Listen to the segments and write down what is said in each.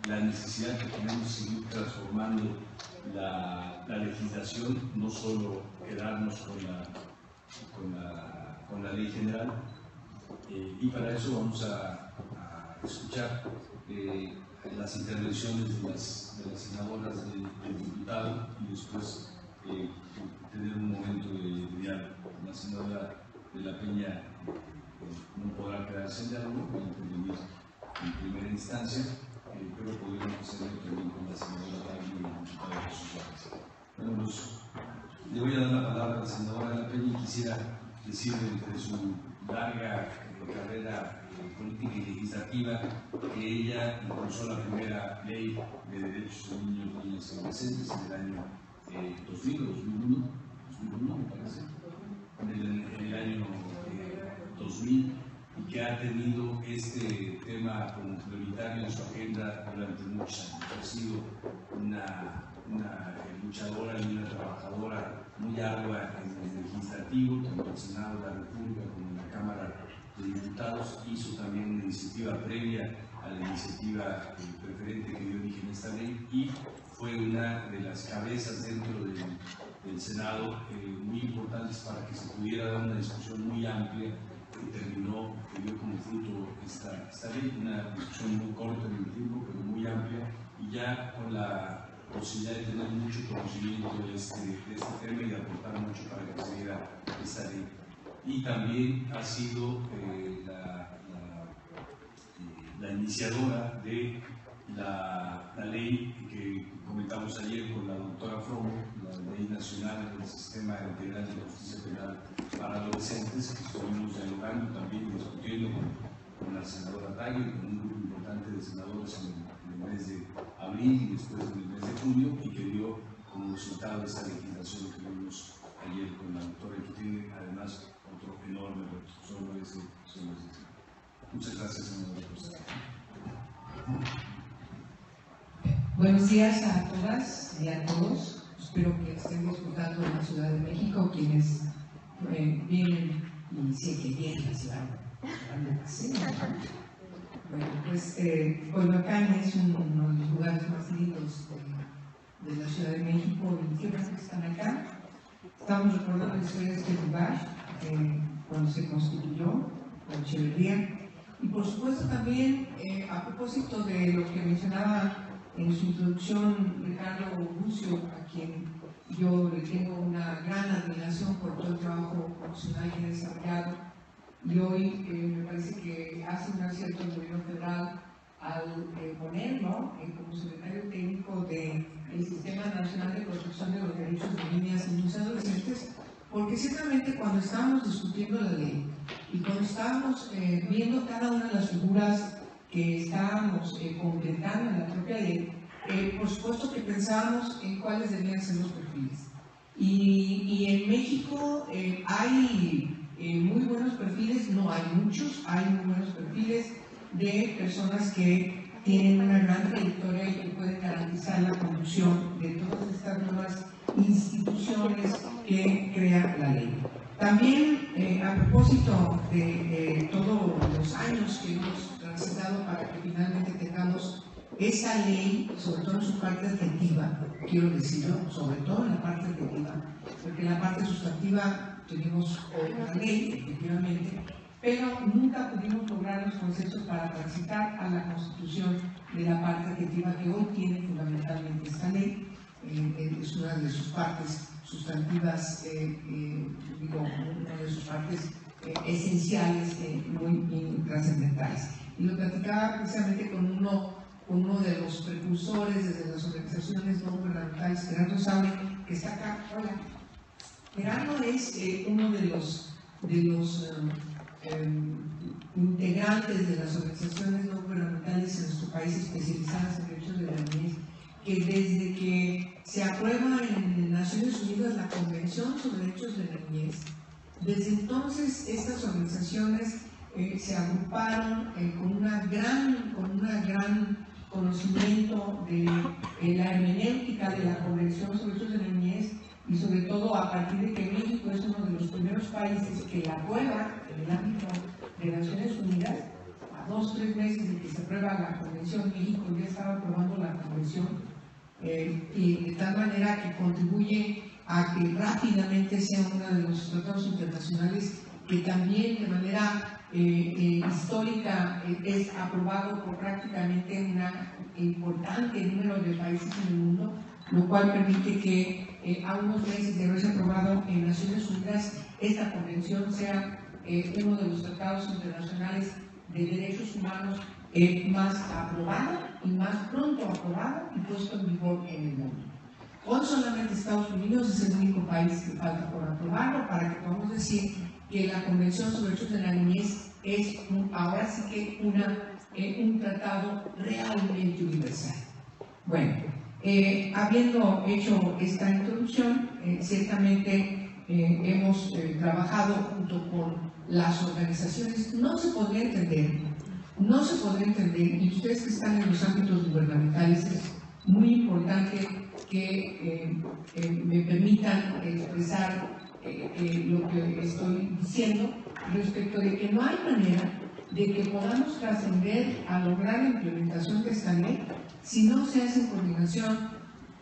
la necesidad que tenemos de seguir transformando la legislación, no solo quedarnos con la ley general, y para eso vamos a escuchar las intervenciones de las senadoras del diputado y después tener un momento de diálogo. La senadora de la Peña no podrá quedarse en diálogo, va a intervenir en primera instancia, pero podemos hacerlo también con la senadora Tagui y el diputado Jesús Juárez. Bueno, pues, le voy a dar la palabra a la senadora de la Peña y quisiera decirle entre su larga carrera política y legislativa que ella impulsó la primera ley de derechos de niños, niñas y adolescentes en el año 2000 o 2001 me parece, en el año 2000, y que ha tenido este tema como prioritario en su agenda durante muchos años. Ha sido una luchadora y una trabajadora muy ardua en el legislativo, tanto en el Senado de la República como en la Cámara de Diputados. Hizo también una iniciativa previa a la iniciativa preferente que dio origen a esta ley y fue una de las cabezas dentro del Senado muy importantes para que se pudiera dar una discusión muy amplia que dio como fruto esta ley, una discusión muy corta en el tiempo, pero muy amplia, y ya con la posibilidad de tener mucho conocimiento de este tema y de aportar mucho para que se diera esta ley. Y también ha sido la iniciadora de la ley que comentamos ayer con la doctora Fromo, la Ley Nacional del Sistema Integral de Justicia Penal para Adolescentes, que estuvimos dialogando también, discutiendo con la senadora Tagui, con un grupo importante de senadores en el mes de abril y después en el mes de junio, y que dio como resultado esta legislación que vimos ayer con la doctora, y que tiene además otro enorme reto sobre ese tema. Muchas gracias, senadora, por estar aquí. Buenos días a todas y a todos. Espero que estén disfrutando de la Ciudad de México, quienes vienen y sé que vienen a la ciudad. Bueno, pues Coyoacán es uno de los lugares más lindos de la Ciudad de México y qué bueno que están acá. Estamos recordando la historia de este lugar cuando se constituyó la Echeverría. Y por supuesto también, a propósito de lo que mencionaba en su introducción Ricardo Bucio, a quien yo le tengo una gran admiración por todo el trabajo profesional que ha desarrollado, y hoy me parece que hace un acierto el gobierno federal al ponerlo como secretario técnico del Sistema Nacional de Protección de los Derechos de Niñas, Niños y Adolescentes, porque ciertamente cuando estábamos discutiendo la ley y cuando estábamos viendo cada una de las figuras que estábamos completando en la propia ley, por supuesto que pensábamos en cuáles debían ser los perfiles. Y en México hay muy buenos perfiles, no hay muchos, hay muy buenos perfiles de personas que tienen una gran trayectoria y que pueden garantizar la conducción de todas estas nuevas instituciones que crea la ley. También, a propósito de todos los años que hemos transitado para que finalmente tengamos esa ley, sobre todo en su parte adjetiva, quiero decirlo, sobre todo en la parte adjetiva, porque en la parte sustantiva tenemos una ley, efectivamente, pero nunca pudimos lograr los consensos para transitar a la constitución de la parte adjetiva que hoy tiene fundamentalmente esta ley. Es una de sus partes sustantivas, una de sus partes esenciales, muy trascendentales. Y lo platicaba precisamente con uno de los precursores desde las organizaciones no gubernamentales, Gerardo Saure, que está acá. Hola. Gerardo es uno de los integrantes de las organizaciones no gubernamentales en nuestro país especializadas en derechos de la niñez, que desde que se aprueba en Naciones Unidas la Convención sobre Derechos de la Niñez, desde entonces estas organizaciones se agruparon con una gran conocimiento de la hermenéutica de la Convención sobre Derechos de la Niñez, y sobre todo a partir de que México es uno de los primeros países que la aprueba en el ámbito de Naciones Unidas, 2 o 3 meses de que se aprueba la Convención, México ya estaba aprobando la Convención, y de tal manera que contribuye a que rápidamente sea uno de los tratados internacionales que también de manera histórica es aprobado por prácticamente un importante número de países en el mundo, lo cual permite que a unos meses de haberse aprobado en Naciones Unidas esta convención sea uno de los tratados internacionales de derechos humanos más aprobado y más pronto aprobado y puesto en vigor en el mundo. Hoy solamente Estados Unidos es el único país que falta por aprobarlo para que podamos decir que la Convención sobre Derechos de la Niñez es ahora sí que un tratado realmente universal. Bueno, habiendo hecho esta introducción, ciertamente hemos trabajado junto con las organizaciones. No se podría entender, y ustedes que están en los ámbitos gubernamentales, es muy importante que me permitan expresar lo que estoy diciendo respecto de que no hay manera de que podamos trascender a lograr la implementación de esta ley si no se hace en coordinación,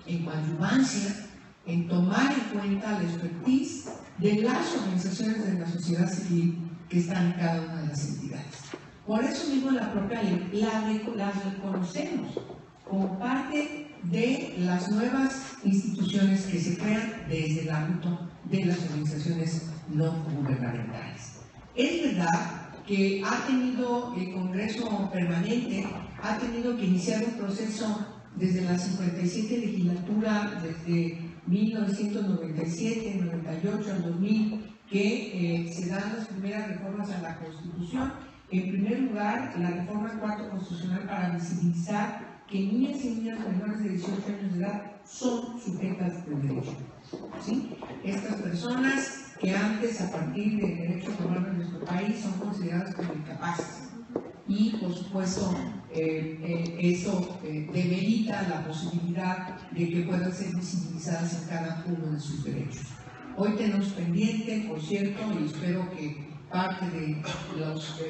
en coadyuvancia, en tomar en cuenta la expertise de las organizaciones de la sociedad civil que están en cada una de las entidades. Por eso mismo la propia ley las reconocemos como parte de las nuevas instituciones que se crean desde el ámbito de las organizaciones no gubernamentales. Es verdad que ha tenido el Congreso permanente, ha tenido que iniciar un proceso desde la 57 legislatura, desde 1997, 98 al 2000, que se dan las primeras reformas a la Constitución. En primer lugar, la reforma al cuarto constitucional para visibilizar que niñas y niños menores de 18 años de edad son sujetas de derecho. ¿Sí? Estas personas que antes, a partir de derechos humanos en nuestro país, son consideradas como incapaces. Y, por supuesto, eso demerita la posibilidad de que puedan ser visibilizadas en cada uno de sus derechos. Hoy tenemos pendiente, por cierto, y espero que parte de los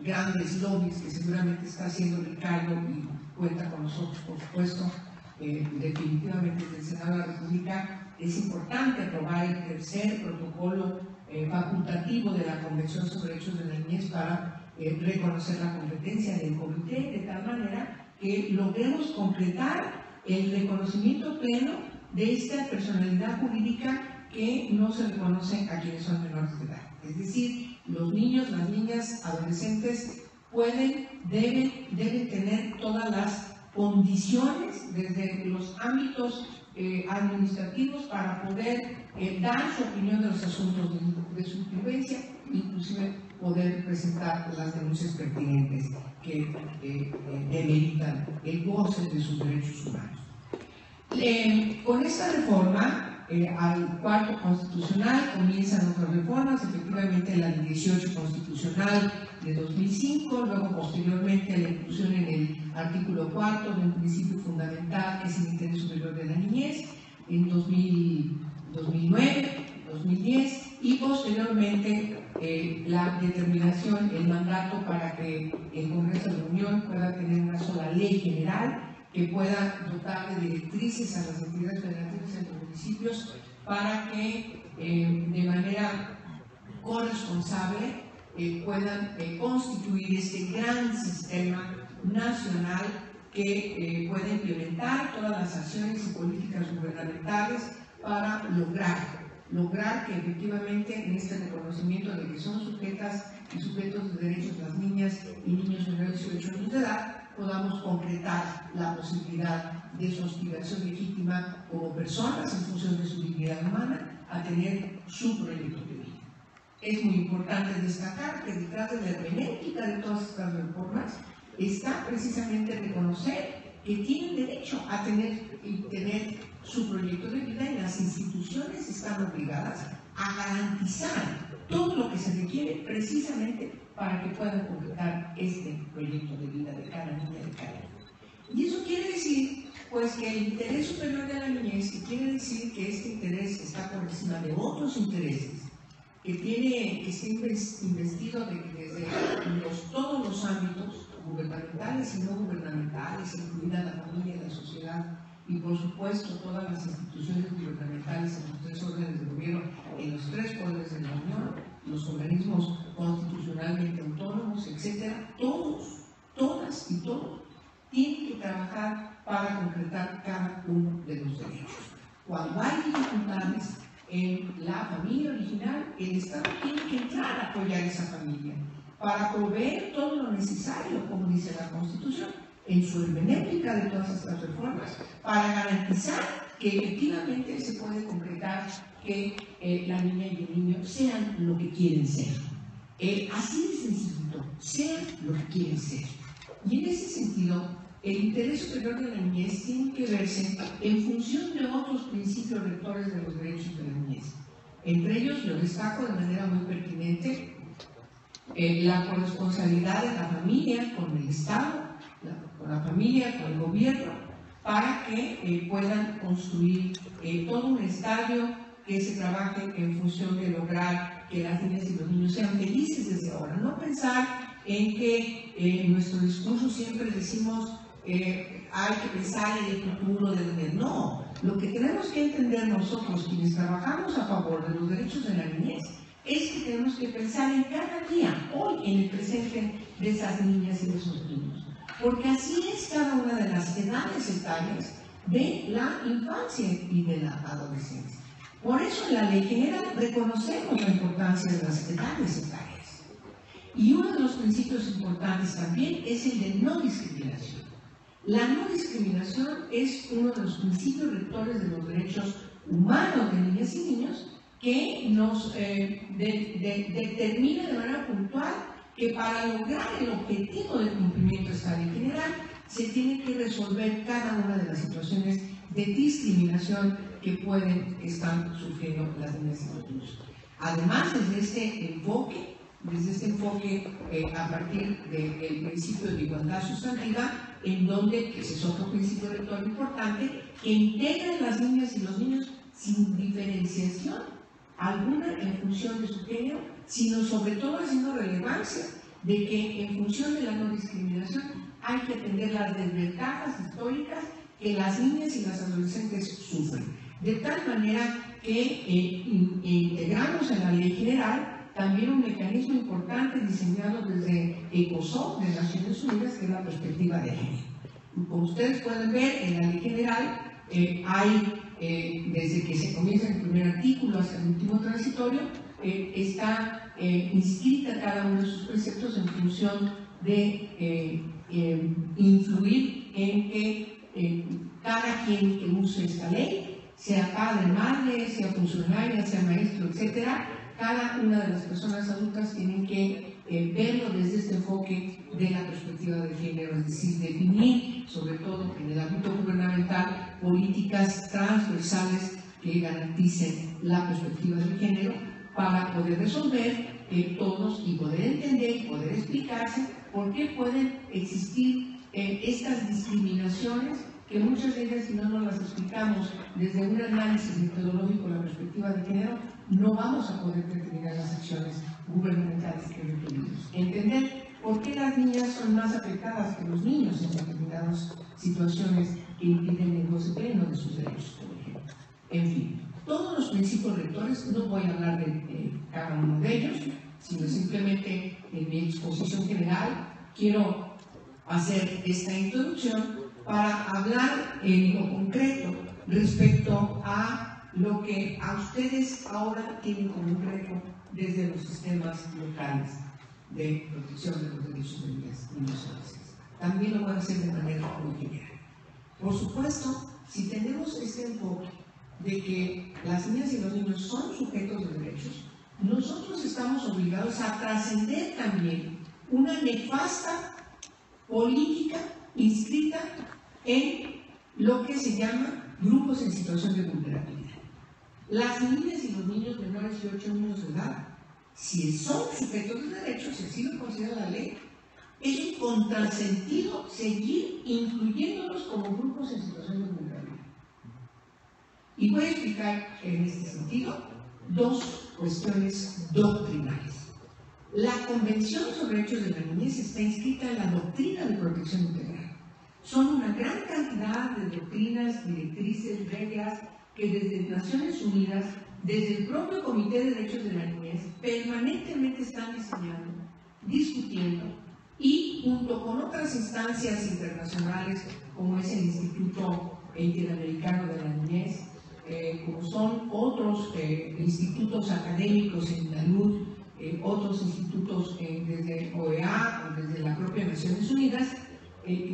grandes lobbies que seguramente está haciendo Ricardo y cuenta con nosotros, por supuesto, definitivamente desde el Senado de la República, es importante aprobar el tercer protocolo facultativo de la Convención sobre Derechos de la Niñez para reconocer la competencia del comité, de tal manera que logremos concretar el reconocimiento pleno de esta personalidad jurídica que no se reconoce a quienes son menores de edad. Es decir, los niños, las niñas, adolescentes deben tener todas las condiciones desde los ámbitos administrativos para poder dar su opinión de los asuntos de su influencia, inclusive poder presentar las denuncias pertinentes que demeritan el goce de sus derechos humanos. Con esta reforma al cuarto constitucional comienzan otras reformas, efectivamente la 18 constitucional de 2005, luego posteriormente la inclusión en el artículo 4 de un principio fundamental que es el interés superior de la niñez en 2009, 2010 y posteriormente la determinación, el mandato para que el Congreso de la Unión pueda tener una sola ley general que pueda dotar de directrices a las entidades federativas en los municipios para que de manera corresponsable puedan constituir este gran sistema nacional que pueda implementar todas las acciones y políticas gubernamentales para lograr que efectivamente en este reconocimiento de que son sujetas y sujetos de derechos las niñas y niños menores de 18 años de edad podamos concretar la posibilidad de su aspiración legítima como personas en función de su dignidad humana a tener su proyecto de vida. Es muy importante destacar que detrás de la hermenéutica de todas estas reformas está precisamente reconocer que tienen derecho a tener su proyecto de vida y las instituciones están obligadas a garantizar todo lo que se requiere precisamente para que puedan completar este proyecto de vida de cada niña y de cada niño. Y eso quiere decir, pues, que el interés superior de la niñez, que quiere decir que este interés está por encima de otros intereses, que está investido desde todos los ámbitos gubernamentales y no gubernamentales, incluida la familia, la sociedad y por supuesto todas las instituciones gubernamentales en los tres órdenes de gobierno, en los tres poderes de la Unión, los organismos constitucionalmente autónomos, etcétera, todos, todas y todos tienen que trabajar para concretar cada uno de los derechos. Cuando hay dificultades en la familia original, el Estado tiene que entrar a apoyar a esa familia para proveer todo lo necesario, como dice la Constitución, en su hermenéutica de todas estas reformas, para garantizar que efectivamente se puede concretar que la niña y el niño sean lo que quieren ser. Así de sencillo, sean lo que quieren ser. Y en ese sentido, el interés superior de la niñez tiene que verse en función de otros principios rectores de los derechos de la niñez. Entre ellos, yo destaco de manera muy pertinente la corresponsabilidad de la familia con el Estado, con la familia, con el gobierno, para que puedan construir todo un estadio que se trabaje en función de lograr que las niñas y los niños sean felices desde ahora. No pensar en que en nuestro discurso siempre decimos hay que pensar en el futuro de la niñez. No, lo que tenemos que entender nosotros, quienes trabajamos a favor de los derechos de la niñez, es que tenemos que pensar en cada día, hoy, en el presente de esas niñas y de esos niños. Porque así es cada una de las edades etarias de la infancia y de la adolescencia. Por eso en la Ley General reconocemos la importancia de las edades etarias. Y uno de los principios importantes también es el de no discriminación. La no discriminación es uno de los principios rectores de los derechos humanos de niñas y niños que nos determina de manera puntual que para lograr el objetivo del cumplimiento de esta Ley General se tiene que resolver cada una de las situaciones de discriminación que pueden estar sufriendo las niñas y los niños. Además, desde este enfoque a partir del principio de igualdad sustantiva, en donde, que ese es otro principio rector importante, que integran las niñas y los niños sin diferenciación alguna en función de su género, sino sobre todo haciendo relevancia de que en función de la no discriminación hay que atender las desventajas históricas que las niñas y las adolescentes sufren. De tal manera que integramos en la Ley General también un mecanismo importante diseñado desde ECOSOC de Naciones Unidas, que es la perspectiva de género. Como ustedes pueden ver, en la Ley General desde que se comienza el primer artículo hasta el último transitorio, está inscrita cada uno de sus preceptos en función de influir en que cada quien que use esta ley, sea padre, madre, sea funcionaria, sea maestro, etcétera, cada una de las personas adultas tienen que verlo desde este enfoque de la perspectiva de género, es decir, definir, sobre todo en el ámbito gubernamental, políticas transversales que garanticen la perspectiva de género para poder resolver todos y poder entender y poder explicarse por qué pueden existir estas discriminaciones que muchas de ellas, si no nos las explicamos desde un análisis metodológico de la perspectiva de género, no vamos a poder determinar las acciones gubernamentales que requerimos. Entender por qué las niñas son más afectadas que los niños en determinadas situaciones que impiden el goce pleno de sus derechos, por ejemplo. En fin, todos los principios rectores, no voy a hablar de cada uno de ellos, sino simplemente en mi exposición general quiero hacer esta introducción para hablar en lo concreto respecto a lo que a ustedes ahora tienen como un reto desde los sistemas locales de protección de los derechos de niñas y adolescentes. También lo voy a hacer de manera muy general. Por supuesto, si tenemos este enfoque de que las niñas y los niños son sujetos de derechos, nosotros estamos obligados a trascender también una nefasta política inscrita en lo que se llama grupos en situación de vulnerabilidad. Las niñas y los niños menores de 8 años de edad, si son sujetos de derechos, si así lo considera la ley, es un contrasentido seguir incluyéndolos como grupos en situación de vulnerabilidad. Y voy a explicar en este sentido dos cuestiones doctrinales. La Convención sobre Derechos de la Niñez está inscrita en la doctrina de protección integral. Son una gran cantidad de doctrinas, directrices, reglas que desde Naciones Unidas, desde el propio Comité de Derechos de la Niñez, permanentemente están diseñando, discutiendo y junto con otras instancias internacionales como es el Instituto Interamericano de la Niñez, como son otros institutos académicos en salud, otros institutos desde OEA o desde la propia Naciones Unidas,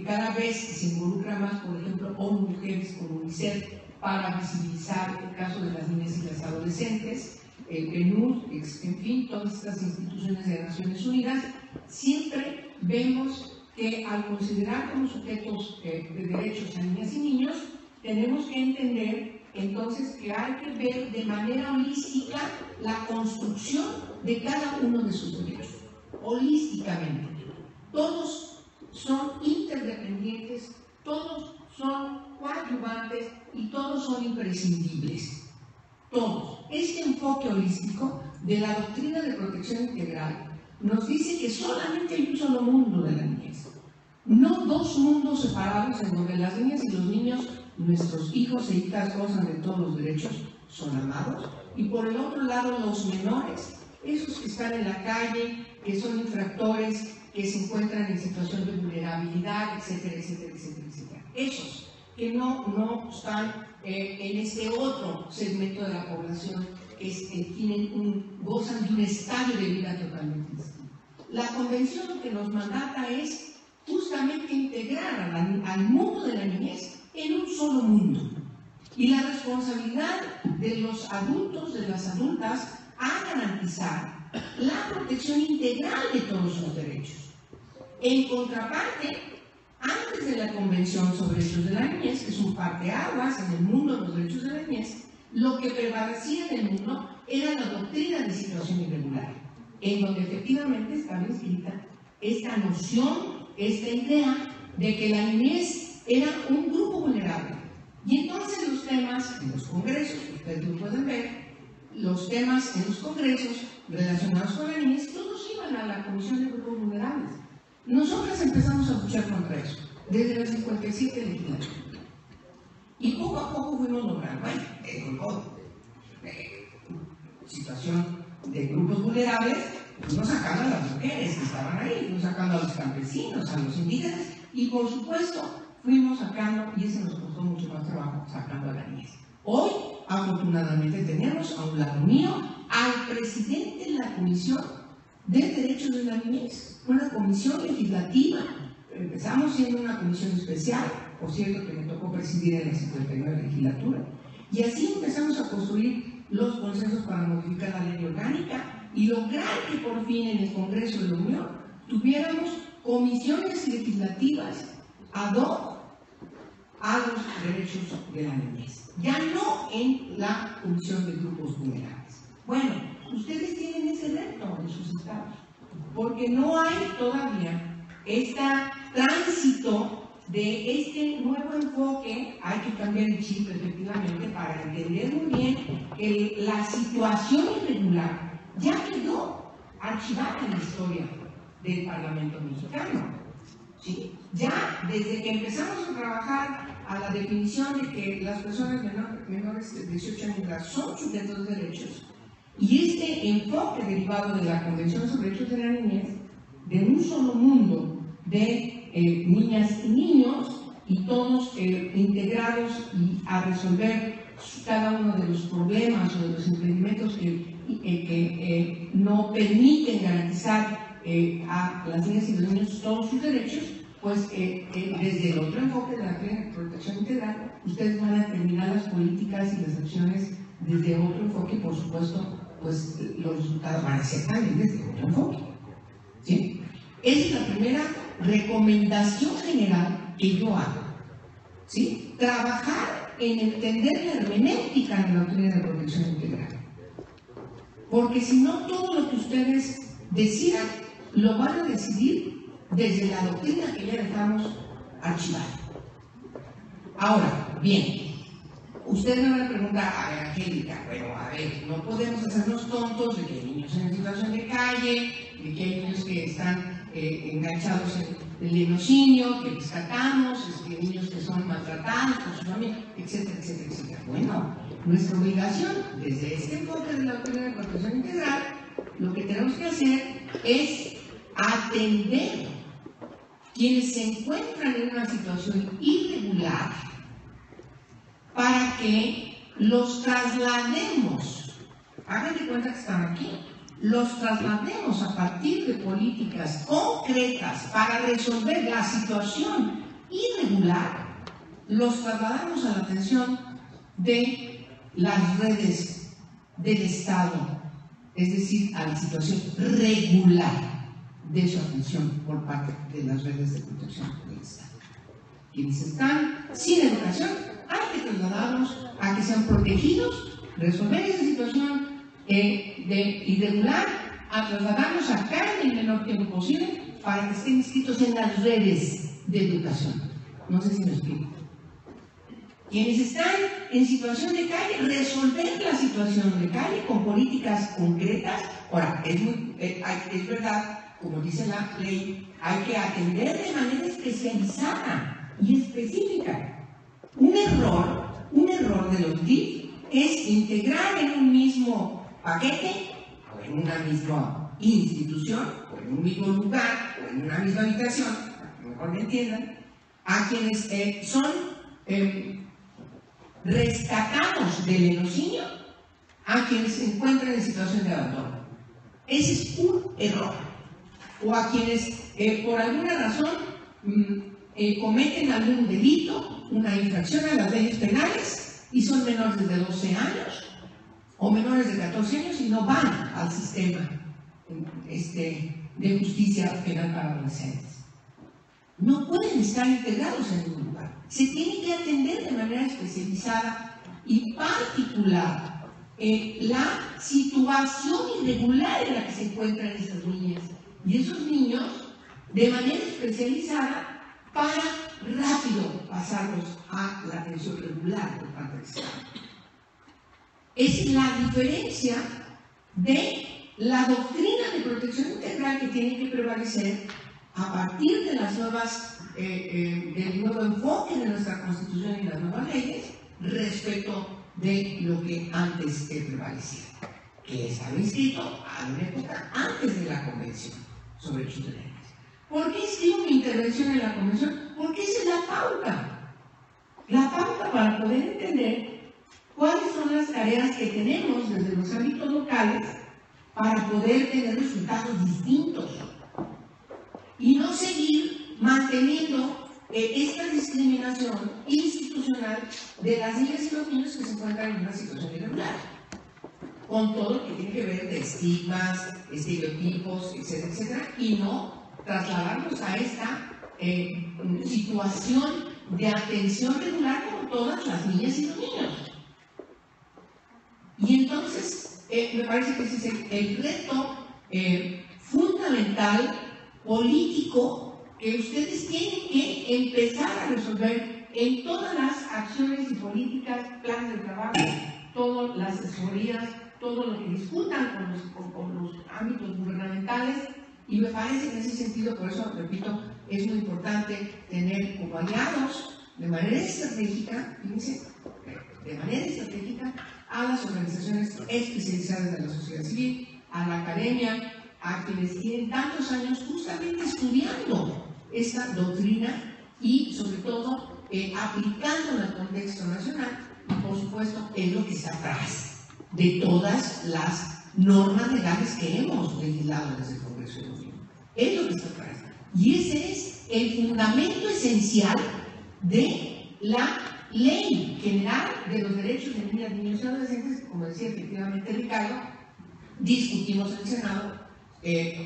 cada vez se involucra más, por ejemplo, ONU Mujeres con UNICEF para visibilizar el caso de las niñas y las adolescentes, el PNUD, en fin, todas estas instituciones de Naciones Unidas. Siempre vemos que al considerar como sujetos de derechos a niñas y niños, tenemos que entender entonces que hay que ver de manera holística la construcción de cada uno de sus derechos, holísticamente. Todos son interdependientes, todos son coadyuvantes y todos son imprescindibles. Todos. Este enfoque holístico de la doctrina de protección integral nos dice que solamente hay un solo mundo de la niñez, no dos mundos separados en donde las niñas y los niños, nuestros hijos e hijas, gozan de todos los derechos, son amados, y por el otro lado los menores, esos que están en la calle, que son infractores, que se encuentran en situación de vulnerabilidad, etcétera, etcétera, etcétera, etcétera. Esos que no están en este otro segmento de la población que gozan de un estadio de vida totalmente distinto. La Convención lo que nos mandata es justamente integrar al mundo de la niñez en un solo mundo. Y la responsabilidad de los adultos, de las adultas, a garantizar la protección integral de todos sus derechos. En contraparte, antes de la Convención sobre Derechos de la Niñez, que es un parteaguas en el mundo de los derechos de la niñez, lo que prevalecía en el mundo era la doctrina de situación irregular, en donde efectivamente estaba inscrita esta noción, esta idea de que la niñez era un grupo vulnerable. Y entonces los temas en los congresos, ustedes lo pueden ver, los temas en los congresos relacionados con la niñez, todos iban a la Comisión de Grupos Vulnerables. Nosotras empezamos a luchar contra eso, desde las 57 legislaturas. Y poco a poco fuimos logrando, situación de grupos vulnerables, fuimos sacando a las mujeres que estaban ahí, fuimos sacando a los campesinos, a los indígenas, y por supuesto fuimos sacando, y eso nos costó mucho más trabajo, sacando a la niñez. Hoy, afortunadamente, tenemos a un lado mío al presidente de la Comisión de Derechos de la Niñez, una comisión legislativa. Empezamos siendo una comisión especial, por cierto que me tocó presidir en la 59 legislatura, y así empezamos a construir los consensos para modificar la ley orgánica y lograr que por fin en el Congreso de la Unión tuviéramos comisiones legislativas ad hoc a los derechos de la niñez, ya no en la Comisión de Grupos Vulnerables. Bueno, ustedes tienen ese reto en sus estados, porque no hay todavía este tránsito de este nuevo enfoque. Hay que cambiar el chip efectivamente para entender muy bien que la situación irregular ya quedó archivada en la historia del Parlamento mexicano. ¿Sí? Ya desde que empezamos a trabajar a la definición de que las personas menores de 18 años son sujetos de derechos, y este enfoque derivado de la Convención sobre Derechos de la Niñez, de un solo mundo de niñas y niños, y todos integrados y a resolver cada uno de los problemas o de los impedimentos que no permiten garantizar a las niñas y los niños todos sus derechos, pues desde el otro enfoque de la protección integral, ustedes van a terminar las políticas y las acciones desde otro enfoque, y por supuesto, pues los resultados van a ser también desde otro enfoque. ¿Sí? Esa es la primera recomendación general que yo hago. ¿Sí? Trabajar en entender la hermenéutica de la doctrina de protección integral. Porque si no, todo lo que ustedes decidan lo van a decidir desde la doctrina que ya dejamos archivada. Ahora, bien, Ustedes me van a preguntar, a ver, Angélica, bueno, a ver, no podemos hacernos tontos de que hay niños en situación de calle, de que hay niños que están enganchados en el lenocinio, que rescatamos, niños que son maltratados por su familia, etcétera, etcétera, etcétera. Bueno, nuestra obligación, desde este enfoque de la Autoridad de Protección Integral, lo que tenemos que hacer es atender quienes se encuentran en una situación irregular para que los traslademos, hagan de cuenta que están aquí, los traslademos a partir de políticas concretas para resolver la situación irregular, los trasladamos a la atención de las redes del Estado, es decir, a la situación regular de su atención por parte de las redes de protección del Estado. Quienes están sin educación, hay que trasladarlos a que sean protegidos, resolver esa situación de irregular, a trasladarlos acá en el menor tiempo posible para que estén inscritos en las redes de educación. No sé si me explico. Quienes están en situación de calle, resolver la situación de calle con políticas concretas. Ahora, es verdad, como dice la ley, hay que atender de manera especializada y específica. Un error de los DIF es integrar en un mismo paquete, o en una misma institución, o en un mismo lugar, o en una misma habitación, para que mejor me entiendan, a quienes son rescatados del lenocinio, a quienes se encuentran en situación de abandono. Ese es un error. O a quienes por alguna razón cometen algún delito, una infracción a las leyes penales y son menores de 12 años o menores de 14 años y no van al sistema de justicia penal para adolescentes. No pueden estar integrados en ningún lugar. Se tiene que atender de manera especializada y particular la situación irregular en la que se encuentran esas niñas y esos niños de manera especializada para rápido pasarlos a la atención regular por parte del Estado. Es la diferencia de la doctrina de protección integral que tiene que prevalecer a partir de las nuevas, del nuevo enfoque de nuestra Constitución y las nuevas leyes respecto de lo que antes prevalecía, que estaba inscrito a una época antes de la Convención sobre Derechos de la Niñez. ¿Por qué escribo mi intervención en la Convención? Porque esa es la pauta para poder entender cuáles son las tareas que tenemos desde los ámbitos locales para poder tener resultados distintos y no seguir manteniendo esta discriminación institucional de las niñas y los niños que se encuentran en una situación irregular, con todo lo que tiene que ver de estigmas, estereotipos, etcétera, etcétera, y no trasladarnos a esta situación de atención regular como todas las niñas y los niños. Y entonces, me parece que ese es el reto fundamental, político, que ustedes tienen que empezar a resolver en todas las acciones y políticas, planes de trabajo, todas las asesorías, todo lo que discutan con los ámbitos gubernamentales. Y me parece que en ese sentido, por eso, repito, es muy importante tener como aliados de manera estratégica, fíjense, de manera estratégica, a las organizaciones especializadas de la sociedad civil, a la academia, a quienes tienen tantos años justamente estudiando esta doctrina y, sobre todo, aplicándola al contexto nacional, y por supuesto, es lo que está atrás de todas las normas legales que hemos legislado desde el Congreso de la Unión. Es lo que está atrás. Y ese es el fundamento esencial de la Ley General de los Derechos de Niñas, Niños y Adolescentes, que, como decía efectivamente Ricardo, discutimos en el Senado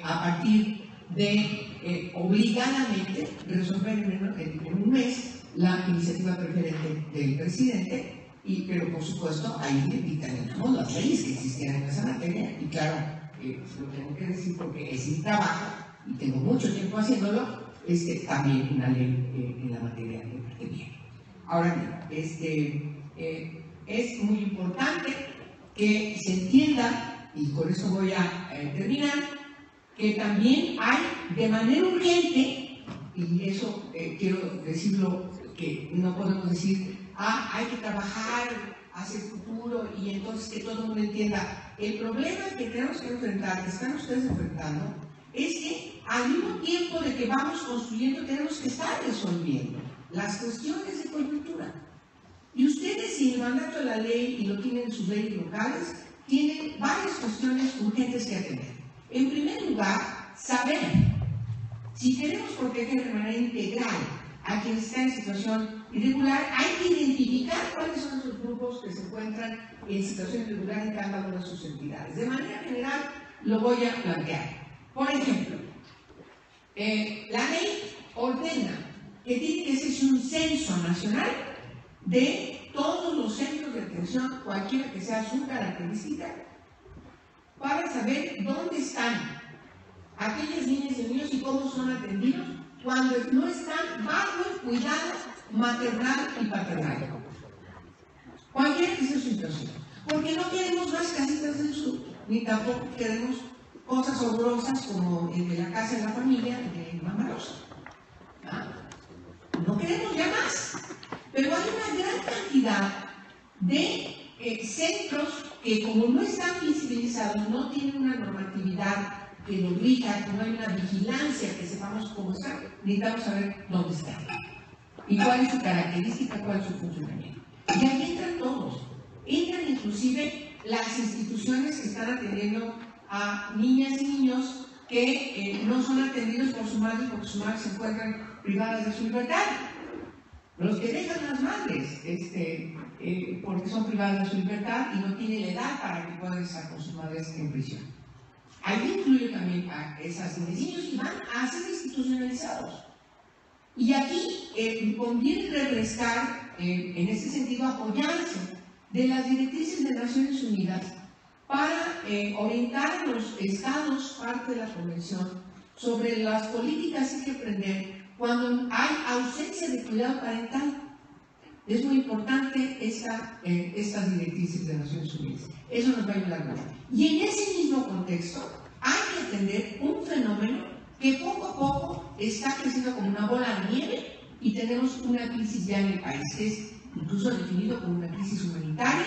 a partir de obligadamente resolver en un mes la iniciativa preferente del presidente. Pero por supuesto ahí dictaminamos las leyes que existían en esa materia y claro, lo tengo que decir porque es mi trabajo y tengo mucho tiempo haciéndolo, también una ley en la materia que viene. Ahora bien, es muy importante que se entienda, y con eso voy a terminar, que también hay de manera urgente, y eso quiero decirlo, que no podemos decir, hay que trabajar hacia el futuro y entonces que todo el mundo entienda. El problema que tenemos que enfrentar, que están ustedes enfrentando, es que al mismo tiempo de que vamos construyendo, tenemos que estar resolviendo las cuestiones de coyuntura. Y ustedes, sin el mandato de la ley, y lo tienen en sus leyes locales, tienen varias cuestiones urgentes que atender. En primer lugar, saber si queremos proteger de manera integral a quienes están en situación irregular, hay que identificar cuáles son esos grupos que se encuentran en situación irregular en cada una de sus entidades. De manera general, lo voy a plantear. Por ejemplo, la ley ordena que tiene que hacerse un censo nacional de todos los centros de atención, cualquiera que sea su característica, para saber dónde están aquellas niñas y niños y cómo son atendidos cuando no están bajo el cuidado maternal y paternal. Cualquiera que sea su situación. Porque no queremos más casitas del sur, ni tampoco queremos cosas horrorosas como el de la casa de la familia de Mamá Rosa. No queremos ya más. Pero hay una gran cantidad de centros que, como no están visibilizados, no tienen una normatividad que lo obliga, que no hay una vigilancia, que sepamos cómo están, necesitamos saber dónde están y cuál es su característica, cuál es su funcionamiento. Y ahí entran todos, entran inclusive las instituciones que están atendiendo a niñas y niños que no son atendidos por su madre porque sus madres se encuentran privadas de su libertad. Los que dejan las madres porque son privadas de su libertad y no tienen la edad para que puedan estar con sus madres en prisión. Ahí incluye también a esas niños y van a ser institucionalizados. Y aquí conviene refrescar, en este sentido, apoyarse de las directrices de Naciones Unidas para orientar a los estados, parte de la Convención, sobre las políticas que hay que emprender cuando hay ausencia de cuidado parental. Es muy importante estas directrices de Naciones Unidas. Eso nos va a ayudar mucho. Y en ese mismo contexto hay que atender un fenómeno que poco a poco está creciendo como una bola de nieve y tenemos una crisis ya en el país, que es incluso definido como una crisis humanitaria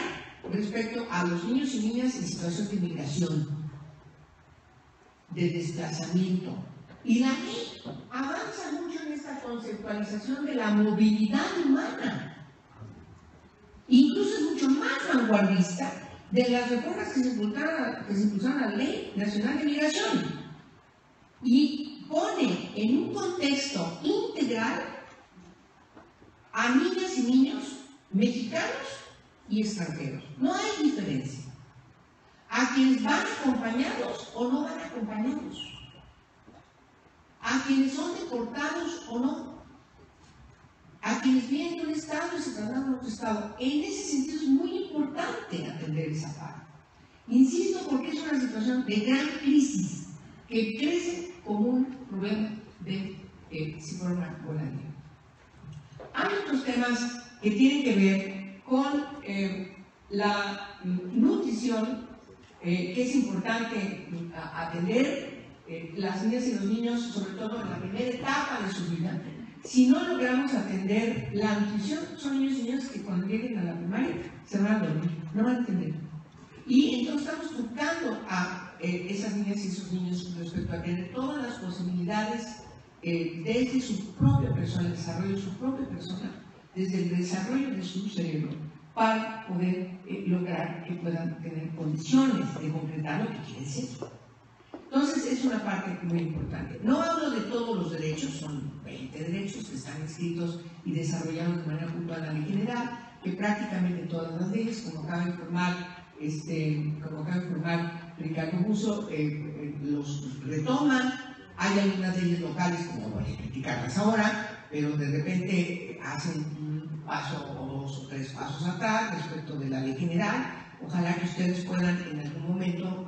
respecto a los niños y niñas en situación de migración, de desplazamiento. Y la ley avanza mucho en esta conceptualización de la movilidad humana. Incluso es mucho más vanguardista de las reformas que se impulsaron a la Ley Nacional de Migración. Y pone en un contexto integral a niñas y niños mexicanos y extranjeros. No hay diferencia. A quienes van acompañados o no van acompañados. A quienes son deportados o no, a quienes vienen de un estado y se trasladan a otro estado. En ese sentido es muy importante atender esa parte. Insisto, porque es una situación de gran crisis que crece como un problema de si fuera una bola de nieve. Hay otros temas que tienen que ver con la nutrición, que es importante atender. Las niñas y los niños, sobre todo en la primera etapa de su vida, si no logramos atender la nutrición, son niños y niñas que cuando lleguen a la primaria se van a dormir, no van a entender. Y entonces estamos buscando a esas niñas y esos niños respecto a tener todas las posibilidades desde su propia persona, el desarrollo de su propia persona, desde el desarrollo de su cerebro, para poder lograr que puedan tener condiciones de concretar lo que quieren ser. Entonces, es una parte muy importante. No hablo de todos los derechos, son 20 derechos que están escritos y desarrollados de manera puntual en la ley general, que prácticamente todas las leyes, como acaba de informar Ricardo Busso, los retoman. Hay algunas leyes locales, como voy a criticarlas ahora, pero de repente hacen un paso o dos o tres pasos atrás respecto de la ley general. Ojalá que ustedes puedan en algún momento,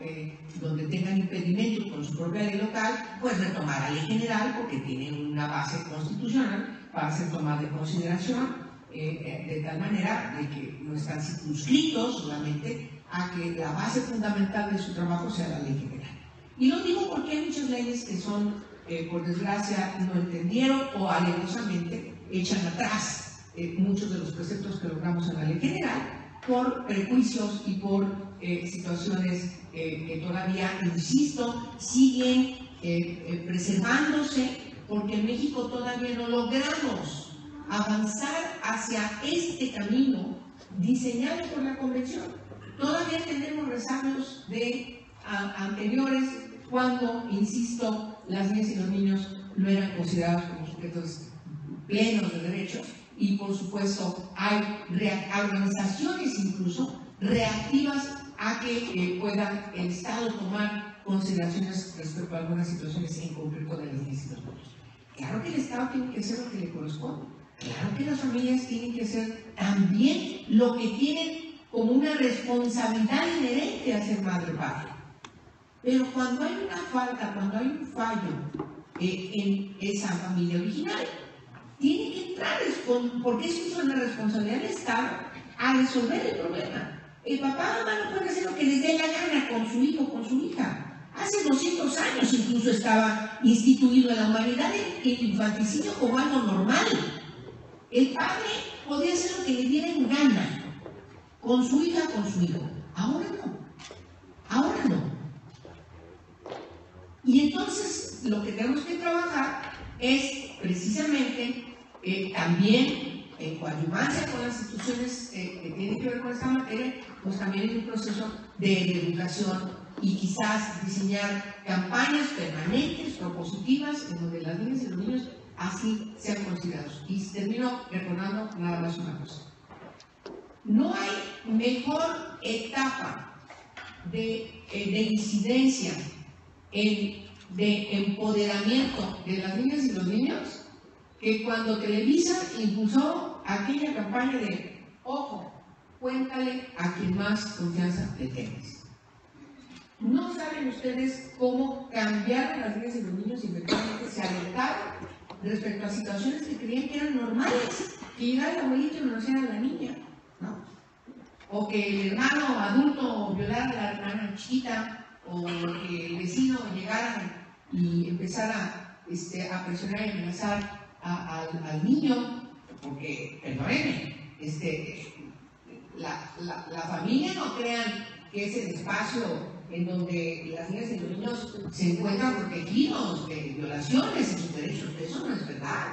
donde tengan impedimentos con su propia ley local, pues retomar la ley general, porque tienen una base constitucional para ser tomada en consideración de tal manera de que no están circunscritos solamente a que la base fundamental de su trabajo sea la ley general. Y lo digo porque hay muchas leyes que son, por desgracia, no entendieron o alevosamente echan atrás muchos de los preceptos que logramos en la ley general por prejuicios y por situaciones que todavía, insisto, siguen preservándose, porque en México todavía no logramos avanzar hacia este camino diseñado por la Convención. Todavía tenemos rezagos de anteriores cuando, insisto, las niñas y los niños no eran considerados como sujetos plenos de derechos, y por supuesto hay organizaciones incluso reactivas a que pueda el Estado tomar consideraciones respecto a algunas situaciones en concreto de las niñas y los niños. Claro que el Estado tiene que hacer lo que le corresponde, claro que las familias tienen que hacer también lo que tienen como una responsabilidad inherente a ser madre o padre. Pero cuando hay una falta, cuando hay un fallo en esa familia original, tiene que entrar, porque es una responsabilidad del Estado, a resolver el problema. El papá o mamá no puede hacer lo que les dé la gana con su hijo o con su hija. Hace 200 años incluso estaba instituido en la humanidad el infanticidio como algo normal. El padre podía hacer lo que le diera en gana con su hija, con su hijo. Ahora no. Ahora no. Y entonces lo que tenemos que trabajar es precisamente también en coadyuvancia con las instituciones que tienen que ver con esta materia, pues también es un proceso de educación y quizás diseñar campañas permanentes, propositivas, en donde las niñas y los niños así sean considerados. Y termino recordando nada más una cosa. No hay mejor etapa de incidencia, de empoderamiento de las niñas y los niños que cuando Televisa impulsó aquella campaña de ojo, cuéntale a quien más confianza le tengas. No saben ustedes cómo cambiaron las niñas y los niños y efectivamente se alertaron respecto a situaciones que creían que eran normales, que llegara el abuelito y conociera a la niña, ¿no? O que el hermano adulto violara a la hermana chiquita, o que el vecino llegara y empezara a presionar y amenazar al niño, porque, perdónenme, la familia no crean que es el espacio en donde las niñas y los niños se encuentran protegidos de violaciones en sus derechos. Eso no es verdad.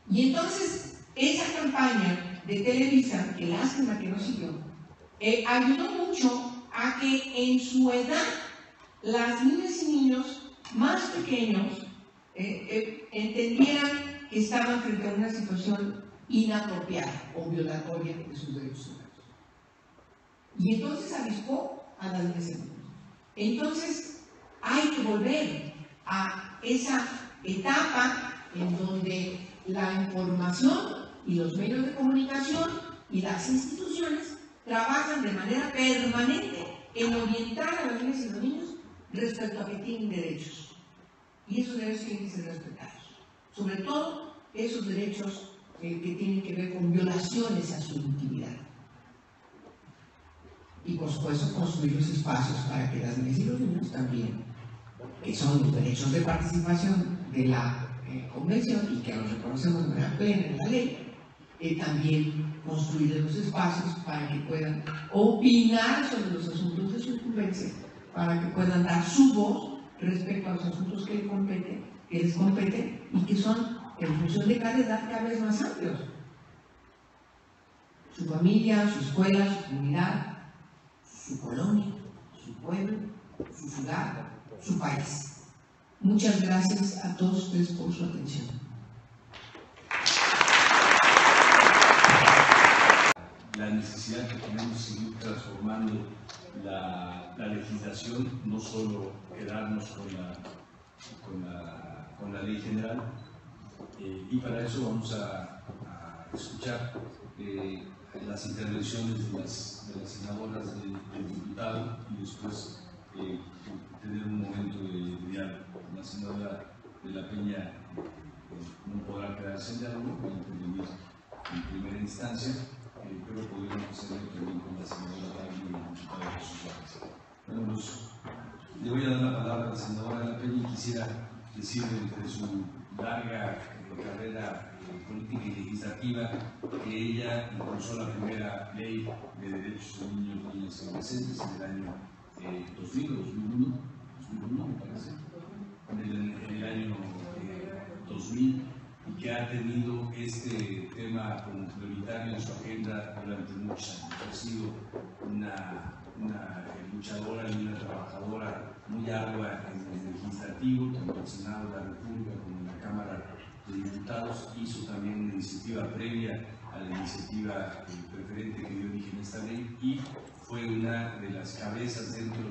Y entonces, esa campaña de Televisa, que lástima que no siguió, ayudó mucho a que en su edad las niñas y niños más pequeños entendieran que estaban frente a una situación inapropiada o violatoria de sus derechos humanos. Y entonces avispó a las niñas y niños. Entonces hay que volver a esa etapa en donde la información y los medios de comunicación y las instituciones trabajan de manera permanente en orientar a las niñas y los niños respecto a que tienen derechos. Y esos derechos tienen que ser respetados. Sobre todo esos derechos que tienen que ver con violaciones a su intimidad. Y por supuesto construir los espacios para que las niñas y los niños también, que son los derechos de participación de la Convención y que los reconocemos de manera plena en la ley, también construir los espacios para que puedan opinar sobre los asuntos de su incumbencia, para que puedan dar su voz respecto a los asuntos que les competen y que son, en función de cada edad, cada vez más amplios. Su familia, su escuela, su comunidad, su colonia, su pueblo, su ciudad, su país. Muchas gracias a todos ustedes por su atención. La necesidad que tenemos de seguir transformando la legislación, no solo quedarnos con la ley general, y para eso vamos a escuchar las intervenciones de las senadoras del diputado y después tener un momento de diálogo. La senadora de la Peña no podrá quedarse en diálogo, puede intervenir en primera instancia, pero podemos hacerlo también con la senadora Tagui y el diputado Jesús Vázquez. Bueno, pues, le voy a dar la palabra a la senadora La Peña y quisiera decirle entre su larga carrera política y legislativa que ella impulsó la primera ley de derechos de niños, niñas y adolescentes en el año 2000 o 2001 me parece, en el año 2000, y que ha tenido este tema como prioritario en su agenda durante muchos años. Ha sido una luchadora y una trabajadora muy ardua en el legislativo, tanto en el Senado de la República como en la Cámara de Diputados. Hizo también una iniciativa previa a la iniciativa preferente que dio origen a esta ley y fue una de las cabezas dentro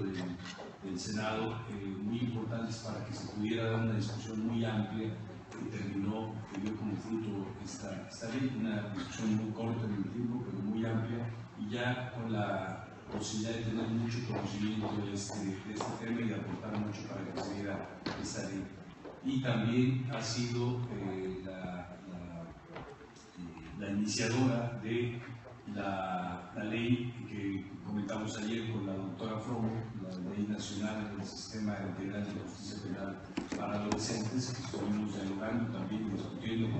del Senado muy importantes para que se pudiera dar una discusión muy amplia que terminó, que dio como fruto esta ley, una discusión muy corta en el tiempo, pero muy amplia, y ya con la posibilidad de tener mucho conocimiento de este tema y de aportar mucho para que se diera esta ley. Y también ha sido la iniciadora de la ley que comentamos ayer con la doctora Fromo, la Ley Nacional del Sistema Integral de Justicia Penal para Adolescentes, que estuvimos dialogando también y discutiendo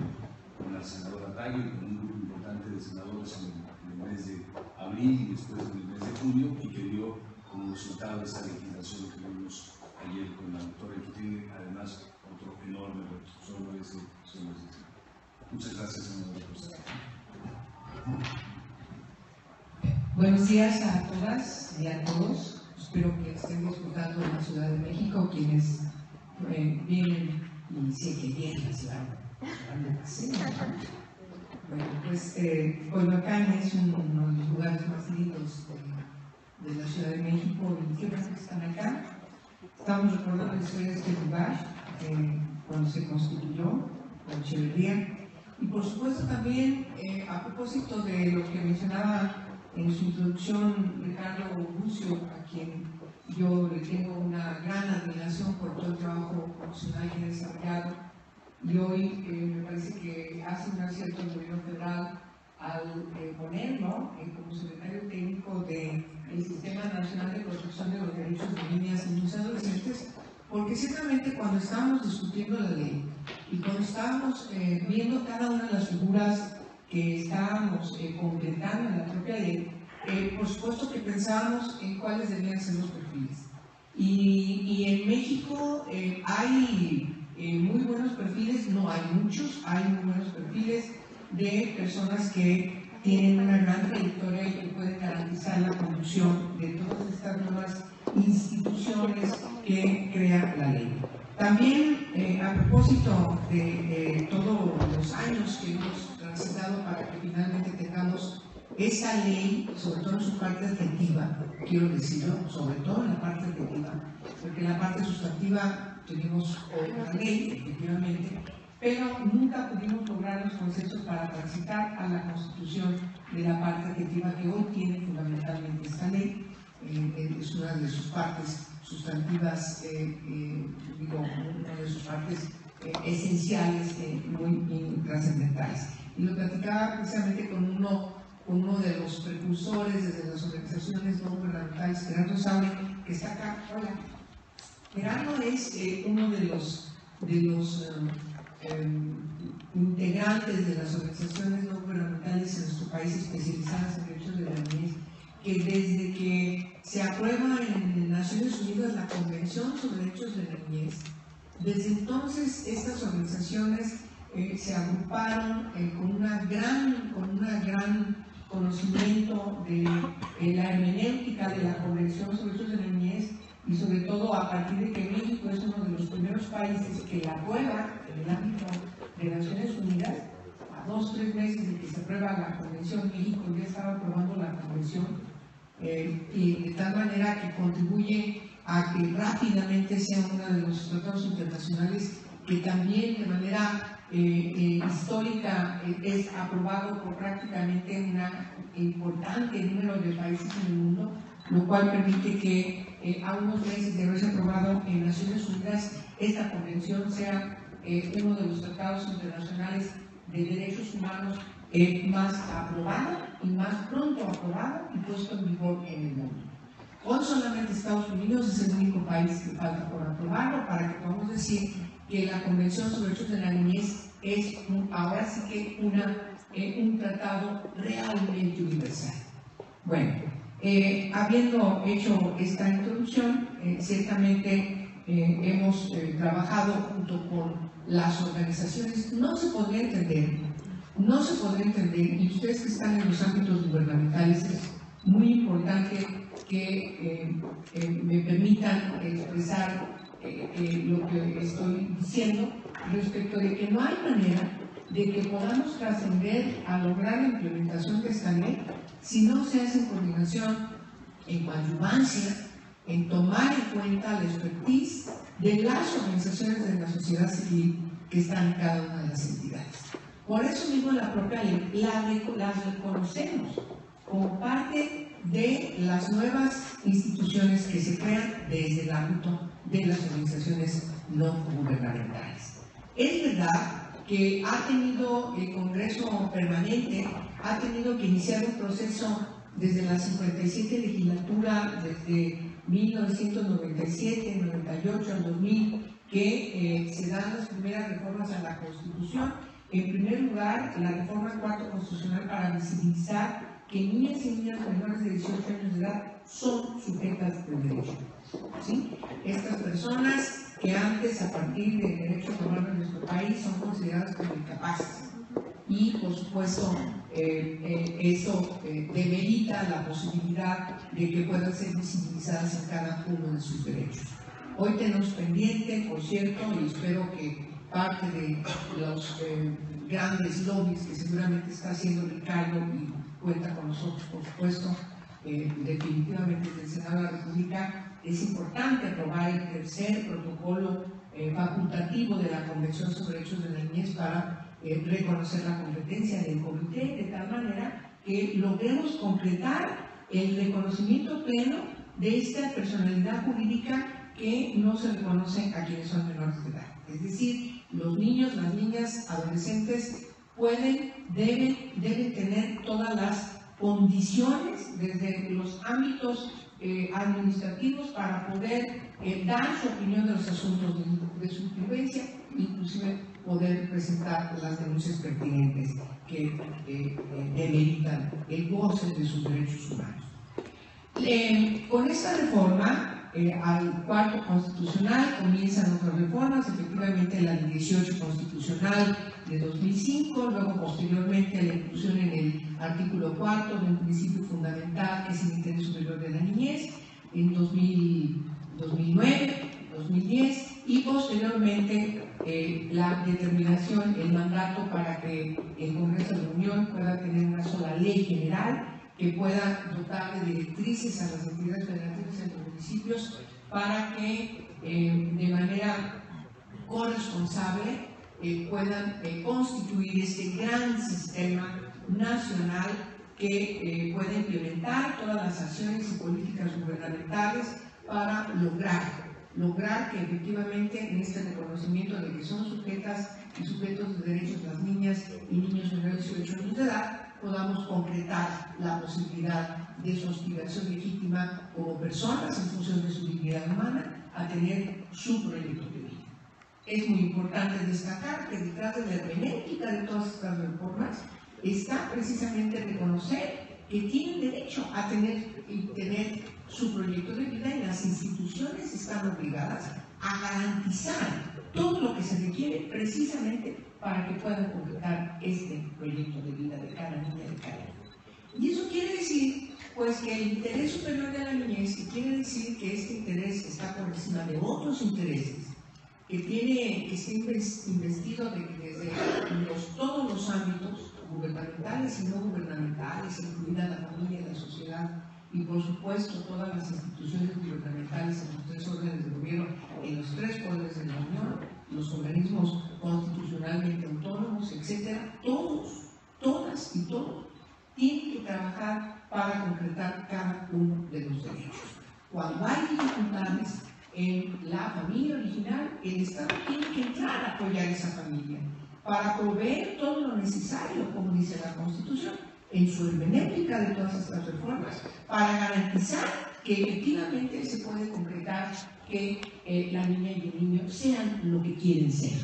con la senadora Tagui, con un grupo importante de senadores en el mes de abril y después en el mes de junio, y que dio como resultado esta legislación que vimos ayer con la doctora, y que tiene además otro enorme reto, solo ese. Muchas gracias, senadora. Buenos días a todas y a todos. Espero que estén disfrutando de la Ciudad de México, quienes vienen y sé que vienen a la ciudad. Bueno, pues Coyoacán es uno de los lugares más lindos de la Ciudad de México y qué bueno que están acá. Estamos recordando la historia de este lugar cuando se constituyó la Echeverría. Y por supuesto también, a propósito de lo que mencionaba en su introducción Ricardo Bucio, a quien yo le tengo una gran admiración por todo el trabajo profesional que ha desarrollado, y hoy me parece que hace un acierto el gobierno federal al ponerlo como secretario técnico del Sistema Nacional de Protección de los Derechos de Niñas, Niños y Adolescentes, porque ciertamente cuando estábamos discutiendo la ley y cuando estábamos viendo cada una de las figuras que estábamos completando en la propia ley, por supuesto que pensábamos en cuáles debían ser los perfiles. Y en México hay muy buenos perfiles, no hay muchos, hay muy buenos perfiles de personas que tienen una gran trayectoria y que pueden garantizar la conducción de todas estas nuevas instituciones que crea la ley. También, a propósito de todos los años que hemos transitado para que finalmente tengamos esa ley, sobre todo en su parte adjetiva, quiero decirlo, sobre todo en la parte adjetiva, porque en la parte sustantiva tenemos una ley, efectivamente, pero nunca pudimos lograr los consensos para transitar a la constitución de la parte adjetiva que hoy tiene fundamentalmente esta ley. Es una de sus partes sustantivas, una de sus partes esenciales, muy trascendentales. Y lo platicaba precisamente con uno de los precursores desde las organizaciones no gubernamentales, Gerardo Sabe, que está acá. Hola. Gerardo es uno de los integrantes de las organizaciones no gubernamentales en nuestro país especializadas en derechos de la niñez, que desde que se aprueba en Naciones Unidas la Convención sobre Derechos de la Niñez, desde entonces estas organizaciones se agruparon con un gran conocimiento de la hermenéutica de la Convención sobre Derechos de la Niñez, y sobre todo a partir de que México es uno de los primeros países que la aprueba en el ámbito de Naciones Unidas. A 2 o 3 meses de que se aprueba la Convención, México ya estaba aprobando la Convención, y de tal manera que contribuye a que rápidamente sea uno de los tratados internacionales que también de manera histórica es aprobado por prácticamente un importante número de países en el mundo, lo cual permite que a unos meses de haberse aprobado en Naciones Unidas esta convención sea uno de los tratados internacionales de derechos humanos más aprobado y más pronto aprobado y puesto en vigor en el mundo. Hoy solamente Estados Unidos es el único país que falta por aprobarlo para que podamos decir que la Convención sobre Derechos de la Niñez es ahora sí que un tratado realmente universal. Bueno, habiendo hecho esta introducción, ciertamente hemos trabajado junto con las organizaciones. No se podría entender, y ustedes que están en los ámbitos gubernamentales, es muy importante que me permitan expresar lo que estoy diciendo respecto de que no hay manera de que podamos trascender a lograr la implementación de esta ley si no se hace en coordinación, en coadyuvancia, en tomar en cuenta la expertise de las organizaciones de la sociedad civil que están en cada una de las entidades. Por eso mismo la propia ley las reconocemos como parte de las nuevas instituciones que se crean desde el ámbito de las organizaciones no gubernamentales. Es verdad que ha tenido el Congreso permanente, ha tenido que iniciar un proceso desde la 57 legislatura, desde 1997, 98 al 2000, que se dan las primeras reformas a la Constitución. En primer lugar, la reforma al cuarto constitucional para visibilizar que niñas y niños menores de 18 años de edad son sujetas de derecho. ¿Sí? Estas personas que antes, a partir del derecho formado en nuestro país, son consideradas como incapaces. Y, por supuesto, eso demerita la posibilidad de que puedan ser visibilizadas en cada uno de sus derechos. Hoy tenemos pendiente, por cierto, y espero que parte de los grandes lobbies que seguramente está haciendo Ricardo y cuenta con nosotros, por supuesto, definitivamente desde el Senado de la República, es importante aprobar el tercer protocolo facultativo de la Convención sobre Derechos de la Niñez para reconocer la competencia del comité, de tal manera que logremos concretar el reconocimiento pleno de esta personalidad jurídica que no se reconoce a quienes son menores de edad. Es decir, los niños, las niñas, adolescentes deben tener todas las condiciones desde los ámbitos administrativos para poder dar su opinión de los asuntos de su influencia, inclusive poder presentar las denuncias pertinentes que demeritan el goce de sus derechos humanos. Con esta reforma al cuarto constitucional comienzan otras reformas, efectivamente la 18 constitucional de 2005, luego posteriormente la inclusión en el artículo 4 de un principio fundamental que es el interés superior de la niñez en 2009, 2010 y posteriormente la determinación, el mandato para que el Congreso de la Unión pueda tener una sola ley general que pueda dotar de directrices a las entidades federativas en los municipios para que de manera corresponsable puedan constituir este gran sistema nacional que pueda implementar todas las acciones y políticas gubernamentales para lograr que efectivamente en este reconocimiento de que son sujetas y sujetos de derechos las niñas y niños menores de 18 años de edad podamos concretar la posibilidad de su aspiración legítima como personas en función de su dignidad humana a tener su proyecto de vida. Es muy importante destacar que detrás de la hermenéutica de todas estas reformas está precisamente reconocer que tienen derecho a tener su proyecto de vida y las instituciones están obligadas a garantizar todo lo que se requiere precisamente para que puedan completar este proyecto de vida de cada niña y de cada niño. Y eso quiere decir, pues, que el interés superior de la niñez, que quiere decir que este interés está por encima de otros intereses, que está investido desde todos los ámbitos gubernamentales y no gubernamentales, incluida la familia, la sociedad y por supuesto todas las instituciones gubernamentales en los tres órdenes de gobierno, en los tres poderes de la Unión, los organismos constitucionalmente autónomos, etcétera, todos, todas y todos tienen que trabajar para concretar cada uno de los derechos. Cuando hay dificultades, en la familia original, el Estado tiene que entrar a apoyar esa familia para proveer todo lo necesario, como dice la Constitución, en su hermenéutica de todas estas reformas, para garantizar que efectivamente se puede concretar que la niña y el niño sean lo que quieren ser.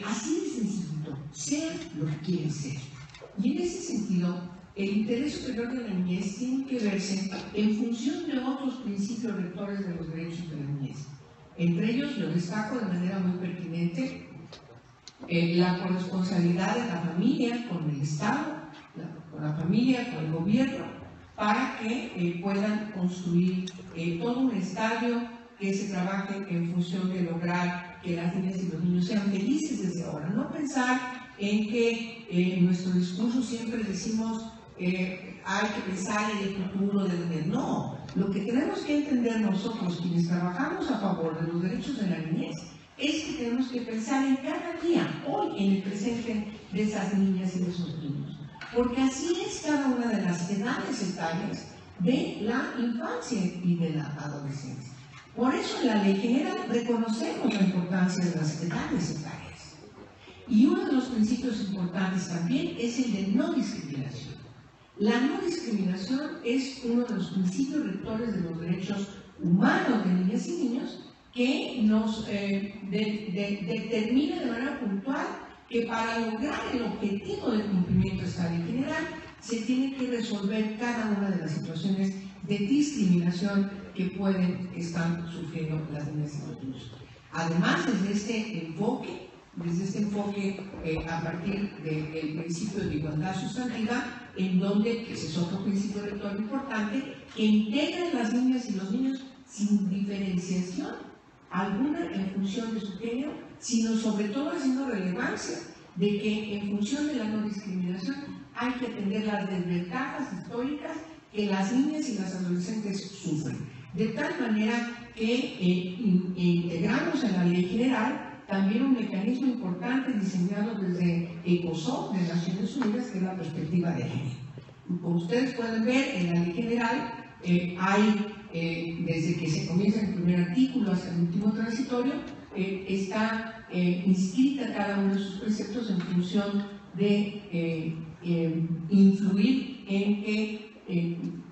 Así de sencillito, sean lo que quieren ser. Y en ese sentido, el interés superior de la niñez tiene que verse en función de otros principios rectores de los derechos de la niñez. Entre ellos, yo destaco de manera muy pertinente la corresponsabilidad de la familia con el Estado, con la familia, con el gobierno, para que puedan construir todo un estadio que se trabaje en función de lograr que las niñas y los niños sean felices desde ahora. No pensar en que en nuestro discurso siempre decimos hay que pensar en el futuro de la niñez. No, lo que tenemos que entender nosotros, quienes trabajamos a favor de los derechos de la niñez, es que tenemos que pensar en cada día, hoy, en el presente de esas niñas y de esos niños. Porque así es cada una de las edades etarias de la infancia y de la adolescencia. Por eso en la Ley General reconocemos la importancia de las edades etarias. Y uno de los principios importantes también es el de no discriminación. La no discriminación es uno de los principios rectores de los derechos humanos de niñas y niños que nos determina de manera puntual que para lograr el objetivo del cumplimiento de esta Ley General se tiene que resolver cada una de las situaciones de discriminación que pueden estar sufriendo las niñas y los niños. Además, desde este enfoque a partir del principio de igualdad sustantiva, en donde, que ese es otro principio rector importante, que integra a las niñas y los niños sin diferenciación alguna en función de su género, sino sobre todo haciendo relevancia de que en función de la no discriminación hay que atender las desventajas históricas que las niñas y las adolescentes sufren. De tal manera que integramos en la Ley General también un mecanismo importante diseñado desde ECOSOC de Naciones Unidas, que es la perspectiva de género. Como ustedes pueden ver, en la Ley General hay, desde que se comienza el primer artículo hasta el último transitorio, está inscrita cada uno de sus preceptos en función de influir en que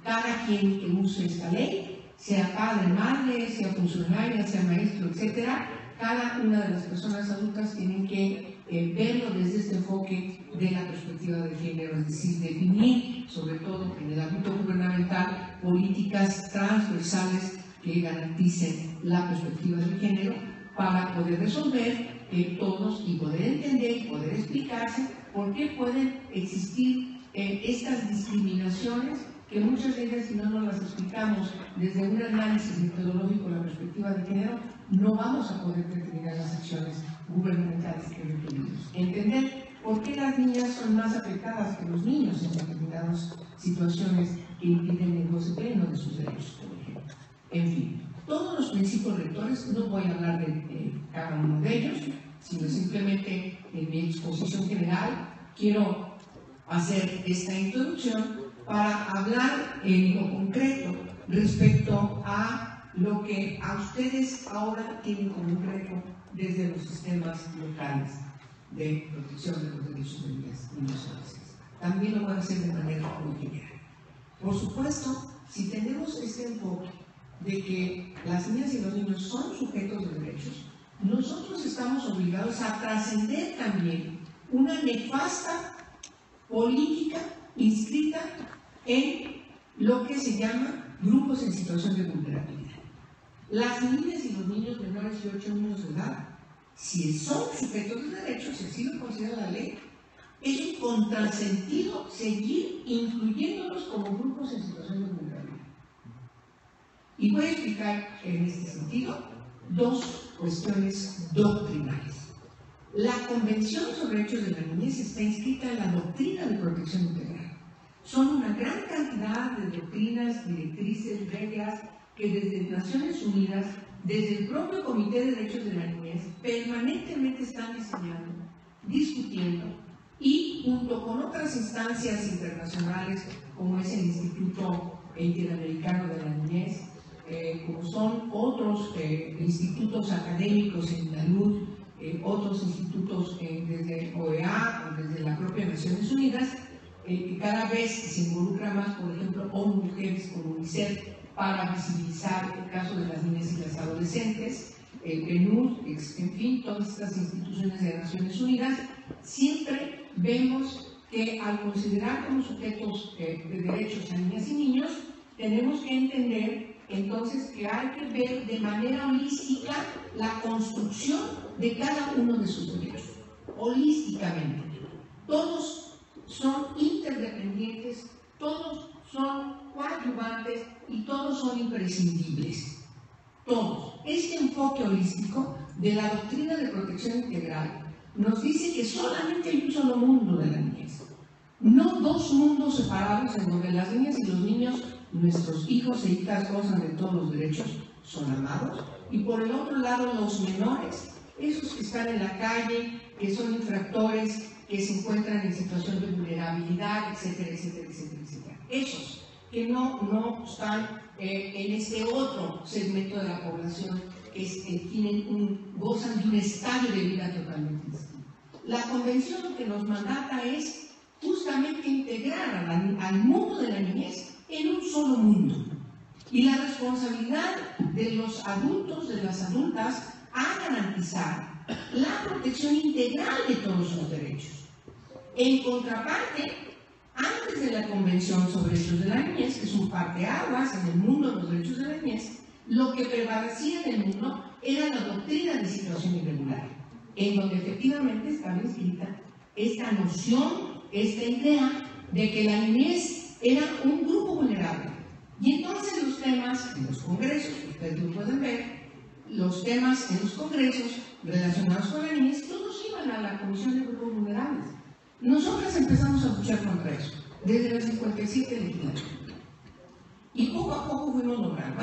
cada quien que use esta ley, sea padre, madre, sea funcionaria, sea maestro, etcétera, cada una de las personas adultas tienen que verlo desde este enfoque de la perspectiva de género, es decir, definir, sobre todo en el ámbito gubernamental, políticas transversales que garanticen la perspectiva de género para poder resolver todos y poder entender y poder explicarse por qué pueden existir estas discriminaciones que muchas de ellas, si no nos las explicamos desde un análisis metodológico de la perspectiva de género, no vamos a poder determinar las acciones gubernamentales que requerimos. Entender por qué las niñas son más afectadas que los niños en determinadas situaciones que impiden el goce pleno de sus derechos, por ejemplo. En fin, todos los principios rectores, no voy a hablar de cada uno de ellos, sino simplemente en mi exposición general quiero hacer esta introducción para hablar en lo concreto respecto a lo que a ustedes ahora tienen como un reto desde los sistemas locales de protección de los derechos de niñas y niños. También lo voy a hacer de manera muy general. Por supuesto, si tenemos este enfoque de que las niñas y los niños son sujetos de derechos, nosotros estamos obligados a trascender también una nefasta política inscrita en lo que se llama grupos en situación de vulnerabilidad. Las niñas y los niños menores de 8 años de edad, si son sujetos de derechos, si así lo considera la ley, es un contrasentido seguir incluyéndolos como grupos en situación de vulnerabilidad. Y voy a explicar en este sentido dos cuestiones doctrinales. La Convención sobre Derechos de la Niñez está inscrita en la doctrina de protección integral. Son una gran cantidad de doctrinas, directrices, reglas que desde Naciones Unidas, desde el propio Comité de Derechos de la Niñez, permanentemente están diseñando, discutiendo y junto con otras instancias internacionales como es el Instituto Interamericano de la Niñez, como son otros institutos académicos en la luz, otros institutos desde OEA o desde la propia Naciones Unidas, que cada vez se involucra más, por ejemplo, ONU Mujeres con UNICEF para visibilizar el caso de las niñas y las adolescentes, el PNUD, en fin, todas estas instituciones de Naciones Unidas. Siempre vemos que al considerar como sujetos de derechos a niñas y niños, tenemos que entender entonces que hay que ver de manera holística la construcción de cada uno de sus derechos, holísticamente. Todos son interdependientes, todos son coadyuvantes y todos son imprescindibles. Todos. Este enfoque holístico de la doctrina de protección integral nos dice que solamente hay un solo mundo de la niñez, no dos mundos separados en donde las niñas y los niños, nuestros hijos e hijas, gozan de todos los derechos, son amados, y por el otro lado los menores, esos que están en la calle, que son infractores, que se encuentran en situación de vulnerabilidad, etcétera, etcétera, etcétera, etcétera. Esos que no están en este otro segmento de la población que gozan de un estadio de vida totalmente distinto. La convención lo que nos mandata es justamente integrar al mundo de la niñez en un solo mundo. Y la responsabilidad de los adultos, de las adultas, a garantizar la protección integral de todos sus derechos. En contraparte, antes de la Convención sobre Derechos de la Niñez, que es un parteaguas en el mundo de los derechos de la niñez, lo que prevalecía en el mundo era la doctrina de situación irregular, en donde efectivamente estaba inscrita esta noción, esta idea de que la niñez era un grupo vulnerable. Y entonces los temas en los congresos, ustedes lo pueden ver, los temas en los congresos relacionados con la niñez, todos iban a la Comisión de Grupos Vulnerables. Nosotras empezamos a luchar contra eso, desde las 57 legislaturas. Y poco a poco fuimos logrando,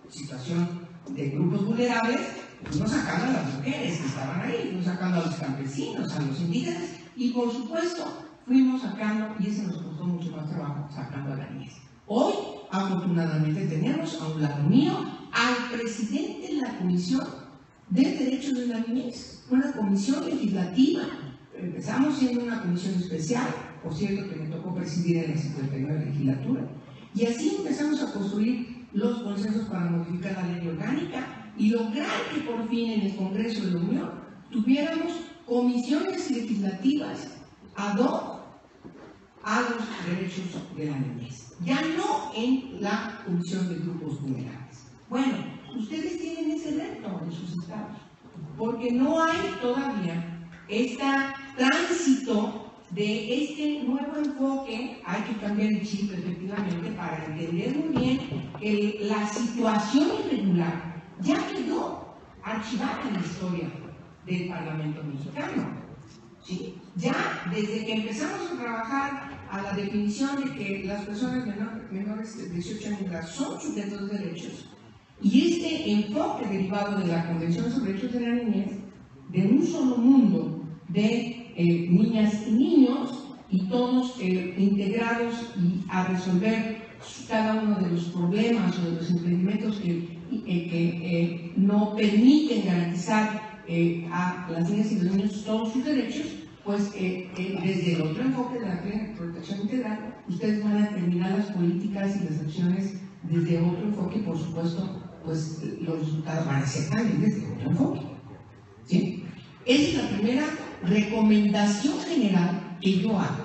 situación de grupos vulnerables, fuimos sacando a las mujeres que estaban ahí, fuimos sacando a los campesinos, a los indígenas, y por supuesto fuimos sacando, y eso nos costó mucho más trabajo, sacando a la niñez. Hoy, afortunadamente, tenemos a un lado mío al presidente de la Comisión de Derechos de la Niñez, una comisión legislativa. Empezamos siendo una comisión especial, por cierto que me tocó presidir en la 59 legislatura, y así empezamos a construir los consensos para modificar la ley orgánica y lograr que por fin en el Congreso de la Unión tuviéramos comisiones legislativas ad hoc a los derechos de la niñez, ya no en la Comisión de Grupos Vulnerables. Bueno, ustedes tienen ese reto en sus estados, porque no hay todavía este tránsito de este nuevo enfoque. Hay que cambiar el chip efectivamente para entender muy bien que la situación irregular ya quedó archivada en la historia del Parlamento mexicano. ¿Sí? Ya desde que empezamos a trabajar a la definición de que las personas menores de 18 años son sujetos de derechos, y este enfoque derivado de la Convención sobre Derechos de la Niñez, de un solo mundo de niñas y niños, y todos integrados y a resolver cada uno de los problemas o de los impedimentos que no permiten garantizar a las niñas y los niños todos sus derechos, pues desde el otro enfoque de la protección integral, ustedes van a terminar las políticas y las acciones desde otro enfoque, y por supuesto, pues los resultados van a ser también desde otro enfoque. ¿Sí? Esa es la primera recomendación general que yo hago.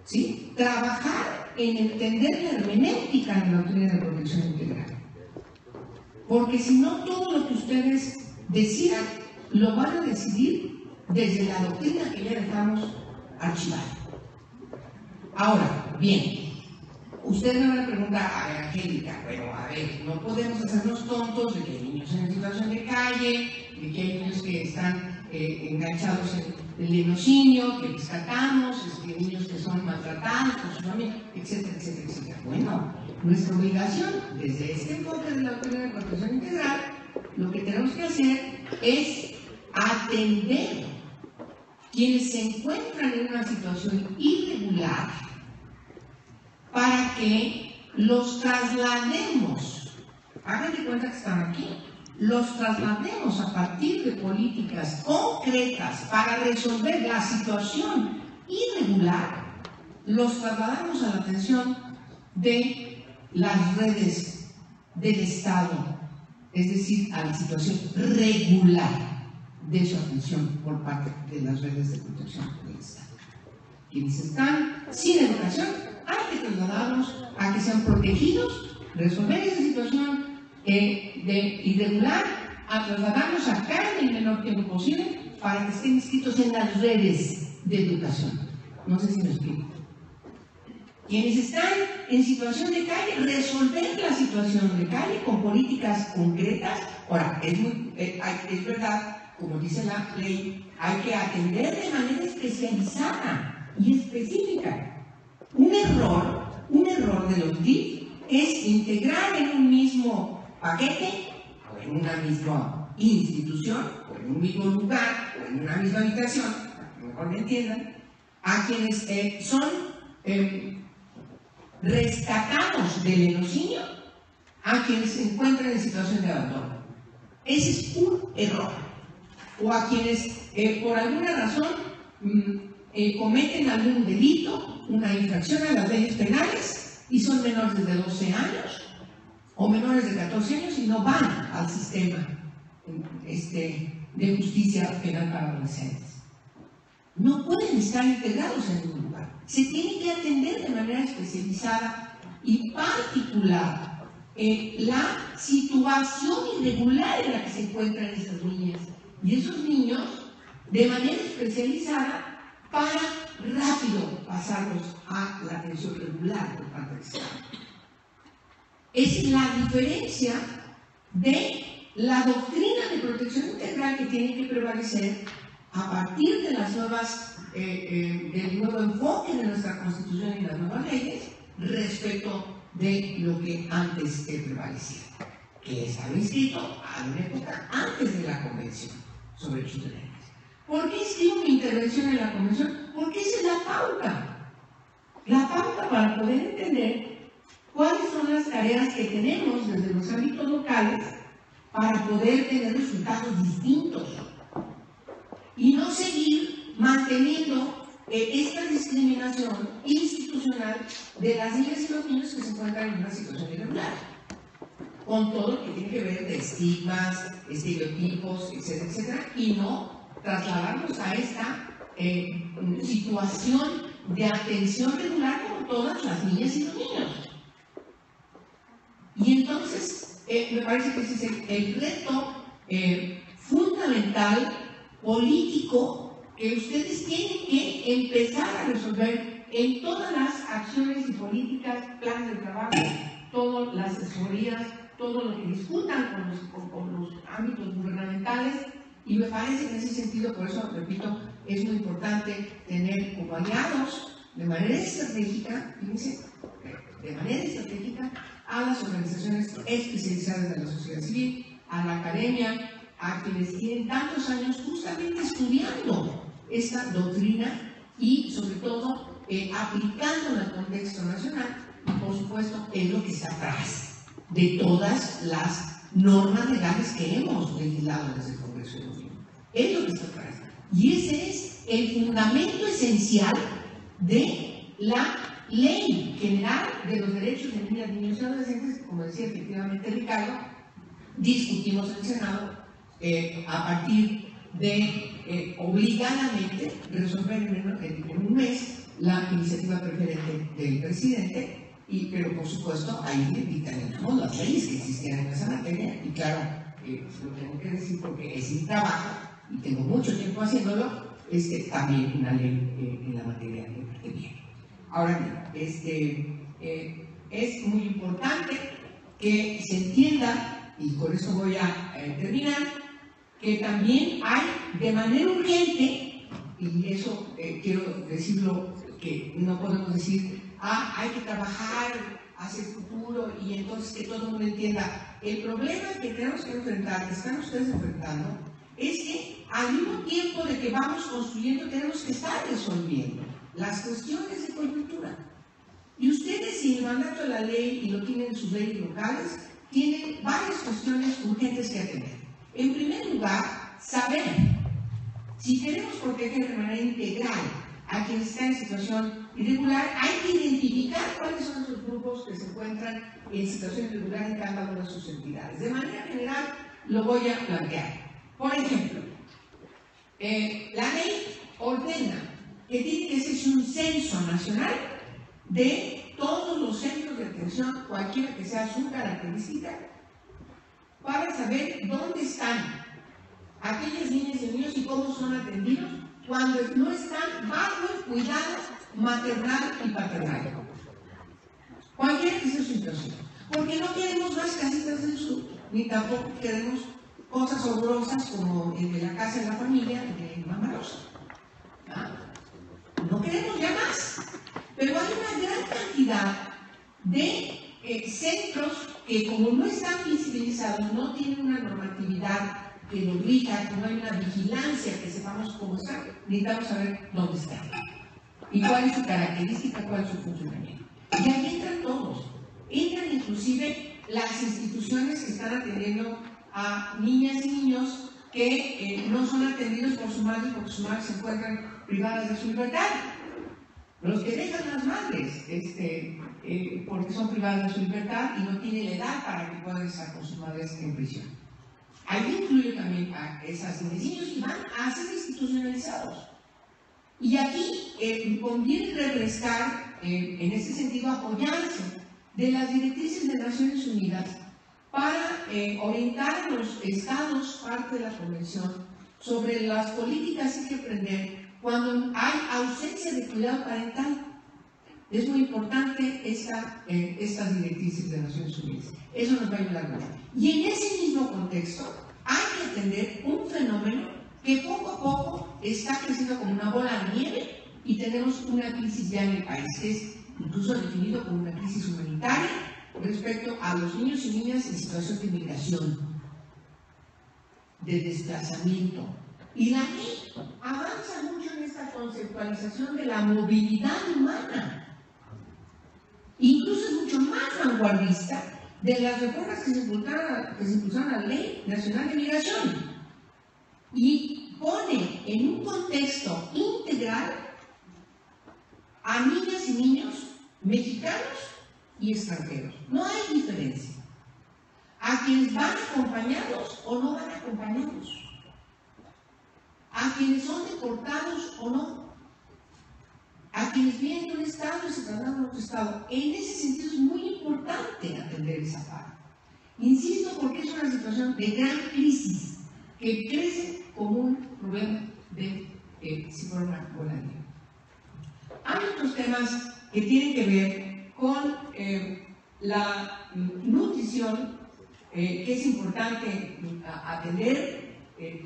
¿Sí? Trabajar en entender la hermenéutica de la doctrina de protección integral. Porque si no, todo lo que ustedes decidan lo van a decidir desde la doctrina que ya dejamos archivada. Ahora, bien, ustedes me van a preguntar, a ver, Angélica, bueno, a ver, no podemos hacernos tontos de que hay niños en situación de calle, de que hay niños que están enganchados en el lenocinio, que rescatamos, niños que son maltratados por su familia, etcétera, etcétera, etcétera. Bueno, nuestra obligación, desde este enfoque de la doctrina de protección integral, lo que tenemos que hacer es atender quienes se encuentran en una situación irregular para que los traslademos, hagan de cuenta que están aquí, los traslademos a partir de políticas concretas para resolver la situación irregular, los trasladamos a la atención de las redes del Estado, es decir, a la situación regular de su atención por parte de las redes de protección del Estado. Quienes están sin educación, hay que trasladarlos a que sean protegidos, resolver esa situación de irregular, a trasladarlos acá en el menor tiempo posible para que estén inscritos en las redes de educación. No sé si me explico. Quienes están en situación de calle, resolver la situación de calle con políticas concretas. Ahora, es verdad, como dice la ley, hay que atender de manera especializada y específica. Un error de los DIF es integrar en un mismo paquete, o en una misma institución, o en un mismo lugar, o en una misma habitación, para que mejor me entiendan, a quienes son rescatados del lenocinio, a quienes se encuentran en situación de abandono. Ese es un error. O a quienes por alguna razón cometen algún delito, una infracción a las leyes penales y son menores de 12 años o menores de 14 años y no van al sistema de justicia penal para adolescentes. No pueden estar integrados en ningún lugar. Se tiene que atender de manera especializada y particular la situación irregular en la que se encuentran esas niñas y esos niños de manera especializada para rápido pasarlos a la atención regular por parte del Estado. Es la diferencia de la doctrina de protección integral que tiene que prevalecer a partir de las nuevas, del nuevo enfoque de nuestra Constitución y las nuevas leyes respecto de lo que antes prevalecía, que estaba inscrito a una época antes de la Convención sobre Derechos de la Niñez. ¿Por qué escribo mi intervención en la Convención? Porque esa es la pauta para poder entender cuáles son las tareas que tenemos desde los ámbitos locales para poder tener resultados distintos y no seguir manteniendo esta discriminación institucional de las niñas y los niños que se encuentran en una situación irregular, con todo lo que tiene que ver de estigmas, estereotipos, etcétera, etcétera, y no trasladarnos a esta situación de atención regular como todas las niñas y los niños. Y entonces, me parece que ese es el reto fundamental, político, que ustedes tienen que empezar a resolver en todas las acciones y políticas, planes de trabajo, todas las asesorías, todo lo que discutan con los ámbitos gubernamentales. Y me parece que en ese sentido, por eso, repito, es muy importante tener como aliados de manera estratégica, fíjense, de manera estratégica, a las organizaciones especializadas de la sociedad civil, a la academia, a quienes tienen tantos años justamente estudiando esta doctrina y, sobre todo, aplicándola al contexto nacional y, por supuesto, en lo que está atrás de todas las normas legales que hemos legislado desde el Congreso de la Unión. Es lo que está atrás. Y ese es el fundamento esencial de la Ley General de los Derechos de Niñas, Niños y Adolescentes, que, como decía efectivamente Ricardo, discutimos en el Senado a partir de obligadamente resolver en un mes la iniciativa preferente del presidente. Pero por supuesto ahí dictaminamos las leyes que existían en esa materia y claro, lo tengo que decir porque es mi trabajo y tengo mucho tiempo haciéndolo, también una ley en la materia de parte bien. Ahora bien, es muy importante que se entienda, y con esto voy a terminar, que también hay de manera urgente, y eso quiero decirlo, que no podemos decir hay que trabajar hacia el futuro y entonces que todo el mundo entienda. El problema que tenemos que enfrentar, que están ustedes enfrentando, es que al mismo tiempo de que vamos construyendo, tenemos que estar resolviendo las cuestiones de coyuntura. Y ustedes, si el mandato de la ley y lo tienen en sus leyes locales, tienen varias cuestiones urgentes que atender. En primer lugar, saber si queremos proteger de manera integral a quienes están en situación irregular, hay que identificar cuáles son esos grupos que se encuentran en situación irregular en cada una de sus entidades. De manera general, lo voy a plantear. Por ejemplo, la ley ordena que tiene que hacerse un censo nacional de todos los centros de atención, cualquiera que sea su característica, para saber dónde están aquellas niñas y niños y cómo son atendidos cuando no están bajo el cuidado maternal y paternal. Cualquiera que sea su situación. Porque no queremos más casitas del sur, ni tampoco queremos cosas horrorosas como el de la casa de la familia de Mamá Rosa. No queremos ya más. Pero hay una gran cantidad de centros que, como no están visibilizados, no tienen una normatividad que lo obliga, que no hay una vigilancia, que sepamos cómo están, necesitamos saber dónde están y cuál es su característica, cuál es su funcionamiento. Y ahí entran todos, entran inclusive las instituciones que están atendiendo a niñas y niños que no son atendidos por su madre porque sus madres se encuentran privadas de su libertad. Los que dejan las madres porque son privadas de su libertad y no tienen la edad para que puedan estar con sus madres en prisión. Ahí incluye también a esas niñas y niños y van a ser institucionalizados. Y aquí conviene refrescar, en ese sentido, apoyarse de las directrices de Naciones Unidas para orientar a los estados, parte de la Convención, sobre las políticas que hay que emprender cuando hay ausencia de cuidado parental. Es muy importante estas directrices de Naciones Unidas. Eso nos va a ayudar mucho. Y en ese mismo contexto hay que atender un fenómeno que poco a poco está creciendo como una bola de nieve y tenemos una crisis ya en el país, que es incluso definido como una crisis humanitaria respecto a los niños y niñas en situación de migración, de desplazamiento. Y la ley avanza mucho en esta conceptualización de la movilidad humana. Incluso es mucho más vanguardista de las reformas que se impulsaron a la Ley Nacional de Migración. Y pone en un contexto integral a niñas y niños mexicanos y extranjeros. No hay diferencia. A quienes van acompañados o no van acompañados. A quienes son deportados o no, a quienes vienen de un estado y se trasladan a otro estado. En ese sentido es muy importante atender esa parte. Insisto, porque es una situación de gran crisis que crece como un problema de si fuera una bola de nieve. Hay otros temas que tienen que ver con la nutrición, que es importante atender.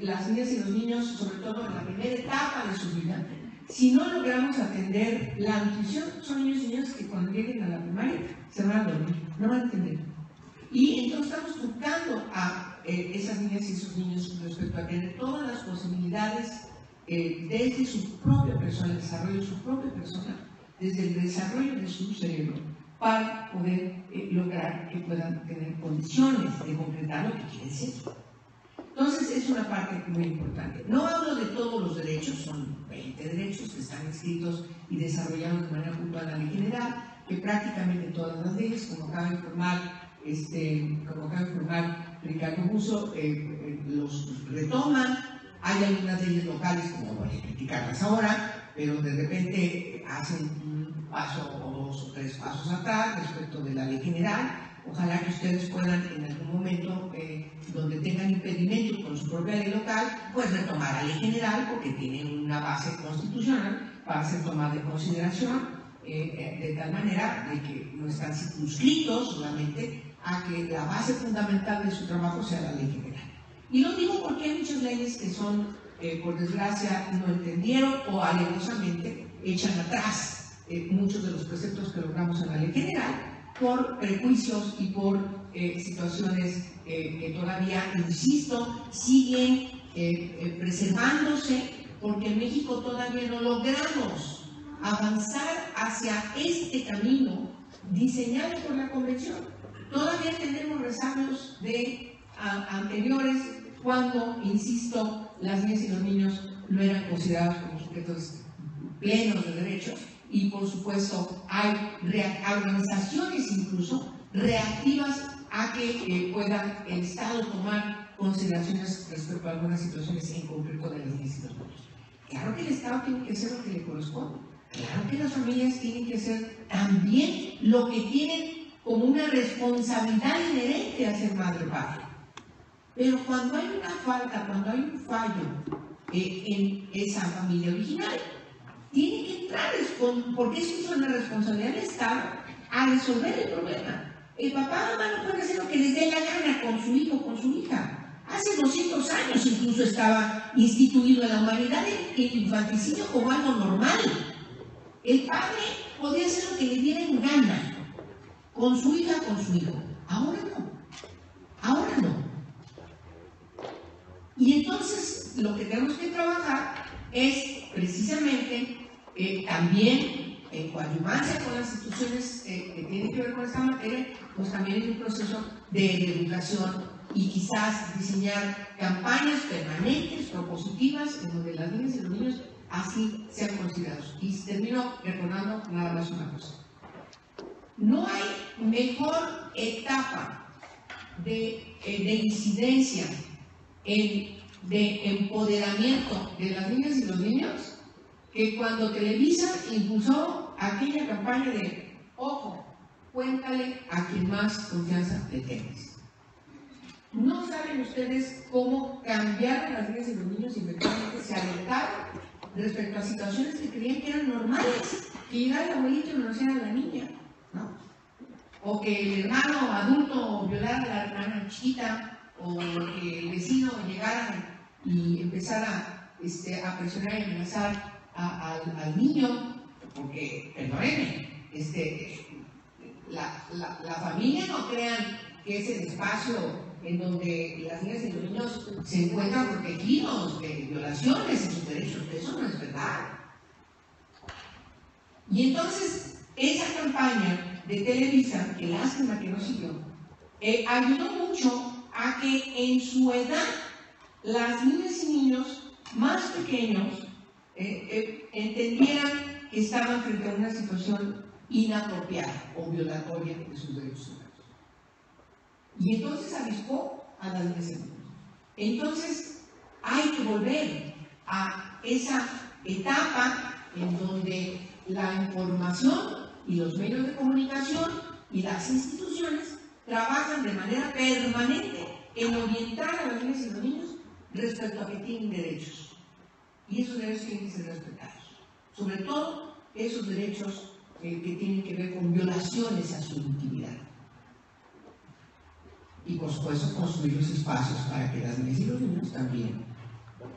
Las niñas y los niños, sobre todo en la primera etapa de su vida, si no logramos atender la nutrición, son niños y niñas que cuando lleguen a la primaria se van a dormir, no van a entender. Y entonces estamos buscando a esas niñas y esos niños respecto a tener todas las posibilidades desde su propia persona, el desarrollo de su propia persona, desde el desarrollo de su cerebro, para poder lograr que puedan tener condiciones de concretar lo que quieren ser. Entonces, es una parte muy importante. No hablo de todos los derechos, son 20 derechos que están escritos y desarrollados de manera puntual en la ley general, que prácticamente todas las leyes, como acaba de informar Ricardo Busso, los retoman. Hay algunas leyes locales, como voy a criticarlas ahora, pero de repente hacen un paso o dos o tres pasos atrás respecto de la ley general. Ojalá que ustedes puedan en algún momento, donde tengan impedimentos con su propia ley local, pues retomar la ley general, porque tienen una base constitucional para ser tomada en consideración, de tal manera de que no están circunscritos solamente a que la base fundamental de su trabajo sea la ley general. Y lo digo porque hay muchas leyes que son, por desgracia, no entendieron o alevosamente echan atrás muchos de los preceptos que logramos en la ley general, por prejuicios y por situaciones que todavía, insisto, siguen preservándose, porque en México todavía no logramos avanzar hacia este camino diseñado por la Convención. Todavía tenemos rezagos de anteriores cuando, insisto, las niñas y los niños no eran considerados como sujetos plenos de derechos y por supuesto hay organizaciones incluso reactivas a que pueda el Estado tomar consideraciones respecto a algunas situaciones en concreto de las niñas y los niños. Claro que el Estado tiene que hacer lo que le corresponde, claro que las familias tienen que hacer también lo que tienen como una responsabilidad inherente a ser madre o padre. Pero cuando hay una falta, cuando hay un fallo en esa familia original, tiene que entrar, porque eso es una responsabilidad del Estado, a resolver el problema. El papá o mamá no puede hacer lo que les dé la gana con su hijo o con su hija. Hace 200 años incluso estaba instituido en la humanidad el infanticidio como algo normal. El padre podía hacer lo que le diera en gana con su hija, con su hijo. Ahora no. Ahora no. Y entonces lo que tenemos que trabajar es precisamente también en coadyuvancia con las instituciones que tienen que ver con esta materia, pues también en un proceso de educación y quizás diseñar campañas permanentes, propositivas, en donde las niñas y los niños así sean considerados. Y termino recordando nada más una cosa. No hay mejor etapa de incidencia, de empoderamiento de las niñas y los niños que cuando Televisa impulsó aquella campaña de ojo, cuéntale a quien más confianza le tengas. No saben ustedes cómo cambiaron las niñas y los niños y efectivamente se alertaron respecto a situaciones que creían que eran normales, que llegara el abuelito y conociera a la niña, ¿no? O que el hermano adulto violara a la hermana chiquita, o que el vecino llegara y empezara a presionar y amenazar al niño, porque, perdónenme, la familia no crean que es el espacio en donde las niñas y los niños se encuentran protegidos de violaciones en sus derechos. Eso no es verdad. Y entonces, esa campaña de Televisa, que lástima que no siguió, ayudó mucho a que en su edad las niñas y niños más pequeños entendieran que estaban frente a una situación inapropiada o violatoria de sus derechos humanos. Y entonces avispó a las niñas y niños. Entonces hay que volver a esa etapa en donde la información y los medios de comunicación y las instituciones trabajan de manera permanente en orientar a las niñas y los niños respecto a que tienen derechos. Y esos derechos tienen que ser respetados. Sobre todo, esos derechos que tienen que ver con violaciones a su intimidad. Y por supuesto, construir los espacios para que las niñas y los niños también,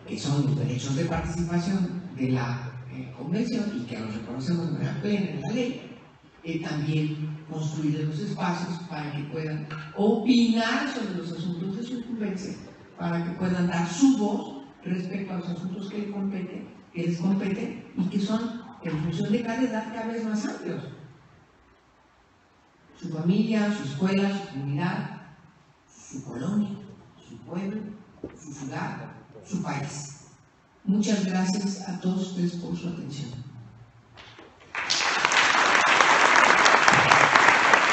que son los derechos de participación de la Convención y que los reconocemos de manera plena en la ley, también construir los espacios para que puedan opinar sobre los asuntos de su incumbencia, para que puedan dar su voz respecto a los asuntos que les competen y que son, en función de cada edad, cada vez más amplios. Su familia, su escuela, su comunidad, su colonia, su pueblo, su ciudad, su país. Muchas gracias a todos ustedes por su atención.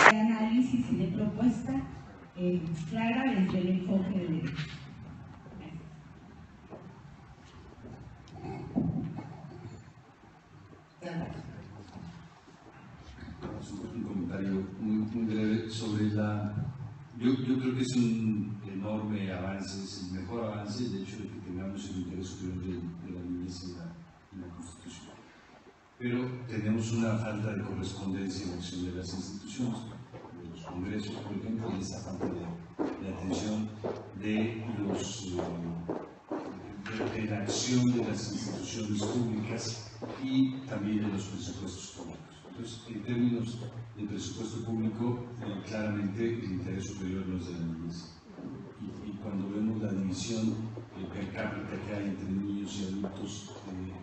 De análisis y de propuesta clara desde el enfoque del derecho. Un comentario muy breve sobre yo creo que es un enorme avance, es el mejor avance el hecho de que tengamos el interés superior de la niñez en la Constitución. Pero tenemos una falta de correspondencia en la acción de las instituciones, de los congresos, por ejemplo, y esa falta de atención de la acción de las instituciones públicas y también de los presupuestos públicos. Entonces, en términos de presupuesto público, claramente el interés superior no es de la niñez. Y cuando vemos la división per cápita que hay entre niños y adultos,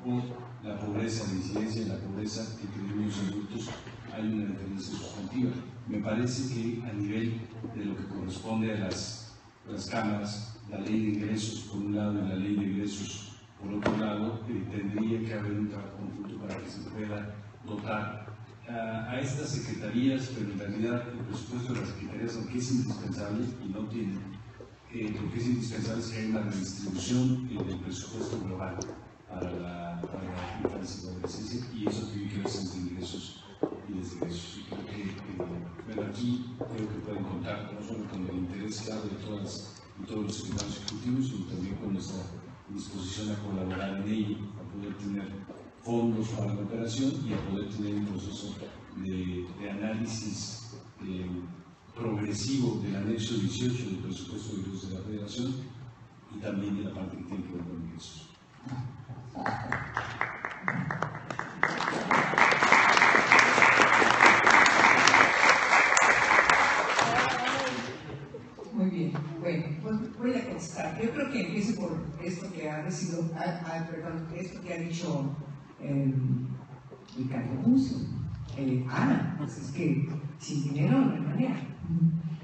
o la pobreza, la incidencia de la pobreza entre niños y adultos, hay una diferencia sustantiva. Me parece que a nivel de lo que corresponde a las cámaras, la ley de ingresos por un lado y la ley de egresos por otro lado, tendría que haber un trabajo conjunto para que se pueda dotar a estas secretarías, pero en realidad el presupuesto de las secretarías, aunque es indispensable y no tiene, lo que es indispensable es que haya una redistribución del presupuesto global para la infancia y adolescencia, y eso tiene que verse desde ingresos y desde egresos. Y creo que bueno, aquí creo que pueden contar no solo con el interés claro de todos los secretarios ejecutivos, sino también con nuestra disposición a colaborar en ello, a poder tener fondos para la operación y a poder tener un proceso de análisis progresivo del anexo 18 del presupuesto de ingresos de la Federación y también de la parte que tiene que ver con ingresos. Muy bien, bueno, pues voy a contestar. Yo creo que empiezo por esto que ha decidido, esto que ha dicho Ricardo Musso. Ana, pues es que sin dinero no hay manera.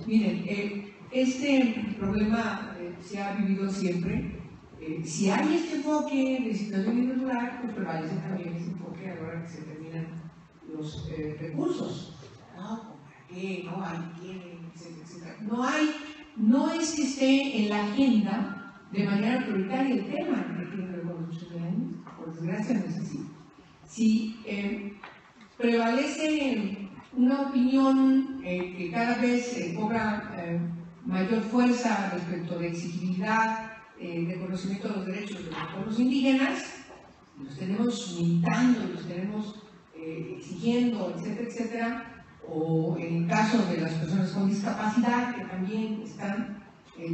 Miren, este problema se ha vivido siempre. Si hay este enfoque de situación irregular, pues prevalece también ese enfoque ahora que se terminan los recursos. No, ¿para qué? No hay quién, etcétera. No es que esté en la agenda de manera prioritaria el tema que tiene que ver con los ciudadanos, por desgracia no es así. Si prevalece una opinión que cada vez cobra mayor fuerza respecto de exigibilidad, de conocimiento de los derechos de los pueblos indígenas, los tenemos militando, los tenemos exigiendo, etcétera, etcétera, o en el caso de las personas con discapacidad, que también están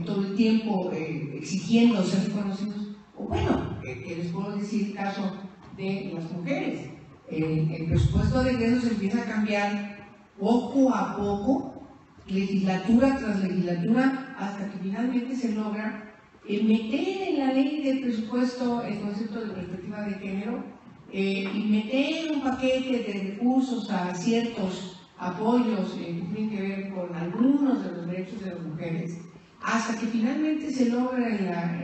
todo el tiempo exigiendo ser reconocidos, o bueno, que les puedo decir el caso de las mujeres. El presupuesto de egresos empieza a cambiar poco a poco, legislatura tras legislatura, hasta que finalmente se logra meter en la ley del presupuesto el concepto de perspectiva de género y meter un paquete de recursos a ciertos apoyos que tienen que ver con algunos de los derechos de las mujeres, hasta que finalmente se logra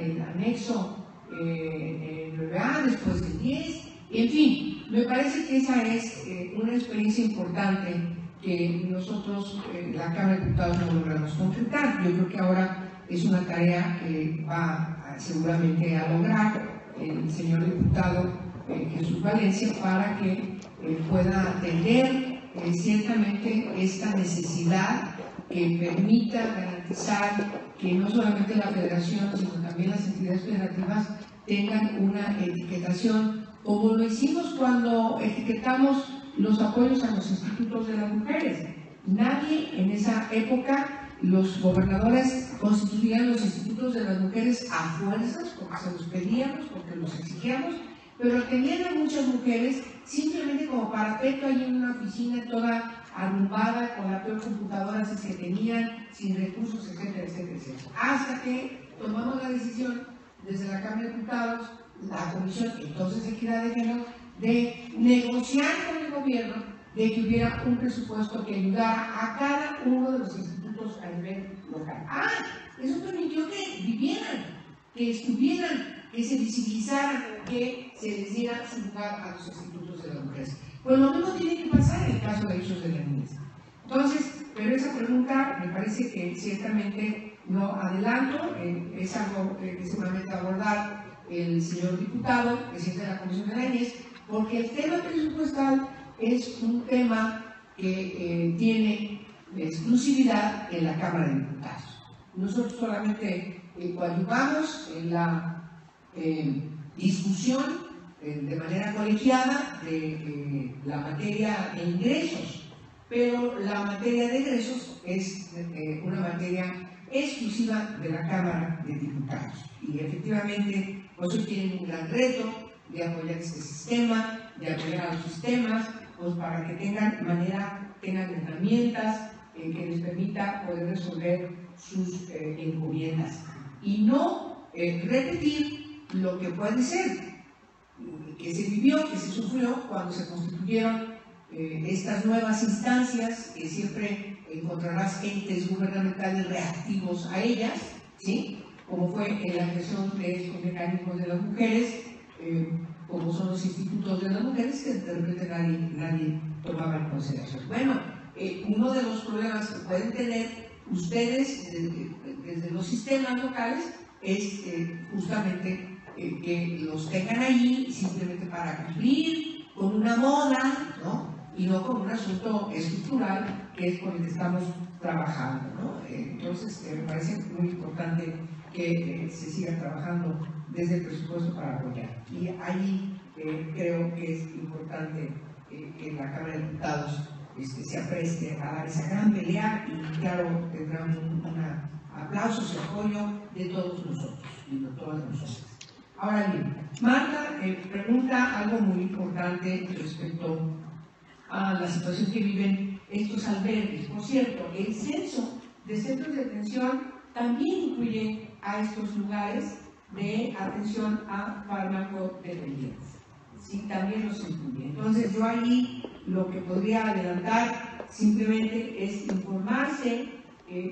el anexo 9A después del 10. En fin, me parece que esa es una experiencia importante que nosotros, la Cámara de Diputados, no logramos concretar. Yo creo que ahora es una tarea que va seguramente a lograr el señor diputado Jesús Valencia para que pueda atender ciertamente esta necesidad que permita garantizar que no solamente la Federación, sino también las entidades federativas tengan una etiquetación, como lo hicimos cuando etiquetamos los apoyos a los institutos de las mujeres. Nadie en esa época, los gobernadores constituían los institutos de las mujeres a fuerzas, porque se los pedíamos, porque los exigíamos, pero tenían a muchas mujeres simplemente como parapeto allí en una oficina toda arrumbada, con la peor computadora si se tenían, sin recursos, etcétera, etcétera, etcétera. Hasta que tomamos la decisión desde la Cámara de Diputados, la Comisión entonces de Equidad de Género, de negociar con el gobierno de que hubiera un presupuesto que ayudara a cada uno de los institutos a nivel local. Eso permitió que vivieran, que estuvieran, que se visibilizaran, que se les diera su lugar a los institutos de las mujeres. Pues lo mismo tiene que pasar en el caso de derechos de la niñez. Entonces, pero esa pregunta me parece que ciertamente no adelanto, es algo que seguramente va a abordar el señor diputado, presidente de la Comisión de la Niñez, porque el tema presupuestal es un tema que tiene exclusividad en la Cámara de Diputados. Nosotros solamente coadyuvamos en la discusión de manera colegiada de la materia de ingresos, pero la materia de egresos es una materia exclusiva de la Cámara de Diputados. Y efectivamente, pues hoy tienen un gran reto de apoyar este sistema, de apoyar a los sistemas, pues para que tengan herramientas que les permita poder resolver sus encomiendas y no repetir lo que puede ser que se vivió, que se sufrió cuando se constituyeron estas nuevas instancias, que siempre encontrarás entes gubernamentales reactivos a ellas, ¿sí? Como fue en la creación de estos mecanismos de las mujeres, como son los institutos de las mujeres, que de repente nadie tomaba en consideración. Bueno, uno de los problemas que pueden tener ustedes desde los sistemas locales es justamente que los tengan allí simplemente para cumplir con una moda, ¿no? Y no con un asunto estructural que es con el que estamos trabajando, ¿no? Entonces, me parece muy importante que se siga trabajando desde el presupuesto para apoyar. Y ahí creo que es importante que la Cámara de Diputados se apreste a dar esa gran pelea y, claro, tendrán un aplauso y apoyo de todos nosotros y de todas nosotras. Ahora bien, Marta pregunta algo muy importante respecto a la situación que viven estos albergues. Por cierto, el censo de centros de atención también incluye a estos lugares de atención a farmacodependencia. Sí, también los incluye. Entonces, yo ahí lo que podría adelantar simplemente es informarse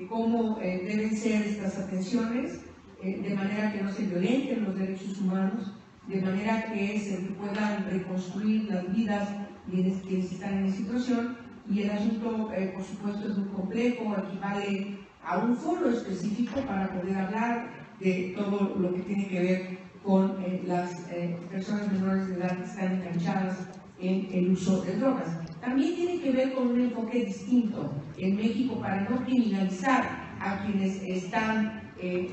cómo deben ser estas atenciones, de manera que no se violenten los derechos humanos, de manera que se puedan reconstruir las vidas de quienes están en esa situación. Y el asunto, por supuesto, es muy complejo, equivale a un foro específico para poder hablar de todo lo que tiene que ver con las personas menores de edad que están enganchadas en el uso de drogas. También tiene que ver con un enfoque distinto en México para no criminalizar a quienes están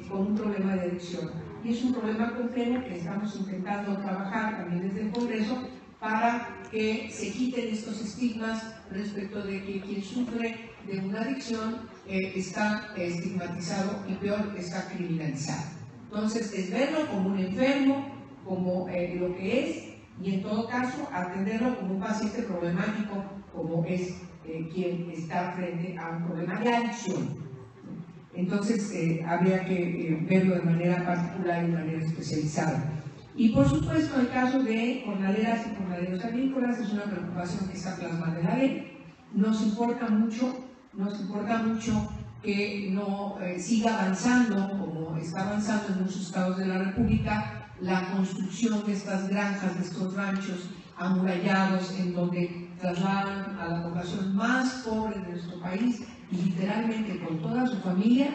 con un problema de adicción. Y es un problema complejo que estamos intentando trabajar también desde el Congreso para que se quiten estos estigmas respecto de que quien sufre de una adicción está estigmatizado y peor, está criminalizado. Entonces, es verlo como un enfermo, como lo que es, y en todo caso atenderlo como un paciente problemático, como es quien está frente a un problema de adicción. Entonces, habría que verlo de manera particular y de manera especializada. Y por supuesto, el caso de jornaleras y jornaleros agrícolas es una preocupación que está plasmada en la ley. Nos importa mucho que no siga avanzando, como está avanzando en muchos estados de la República, la construcción de estas granjas, de estos ranchos amurallados, en donde trasladan a la población más pobre de nuestro país y literalmente con toda su familia,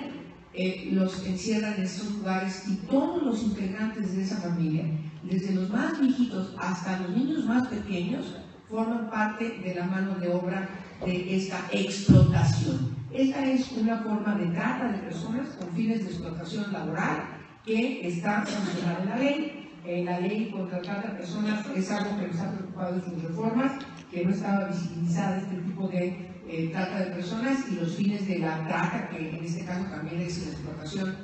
los encierran en estos lugares, y todos los integrantes de esa familia, desde los más viejitos hasta los niños más pequeños, forman parte de la mano de obra de esta explotación. Esta es una forma de trata de personas con fines de explotación laboral que está sancionada en la ley. La ley contra la trata de personas es algo que nos ha preocupado en sus reformas, que no estaba visibilizada este tipo de trata de personas y los fines de la trata, que en este caso también es la explotación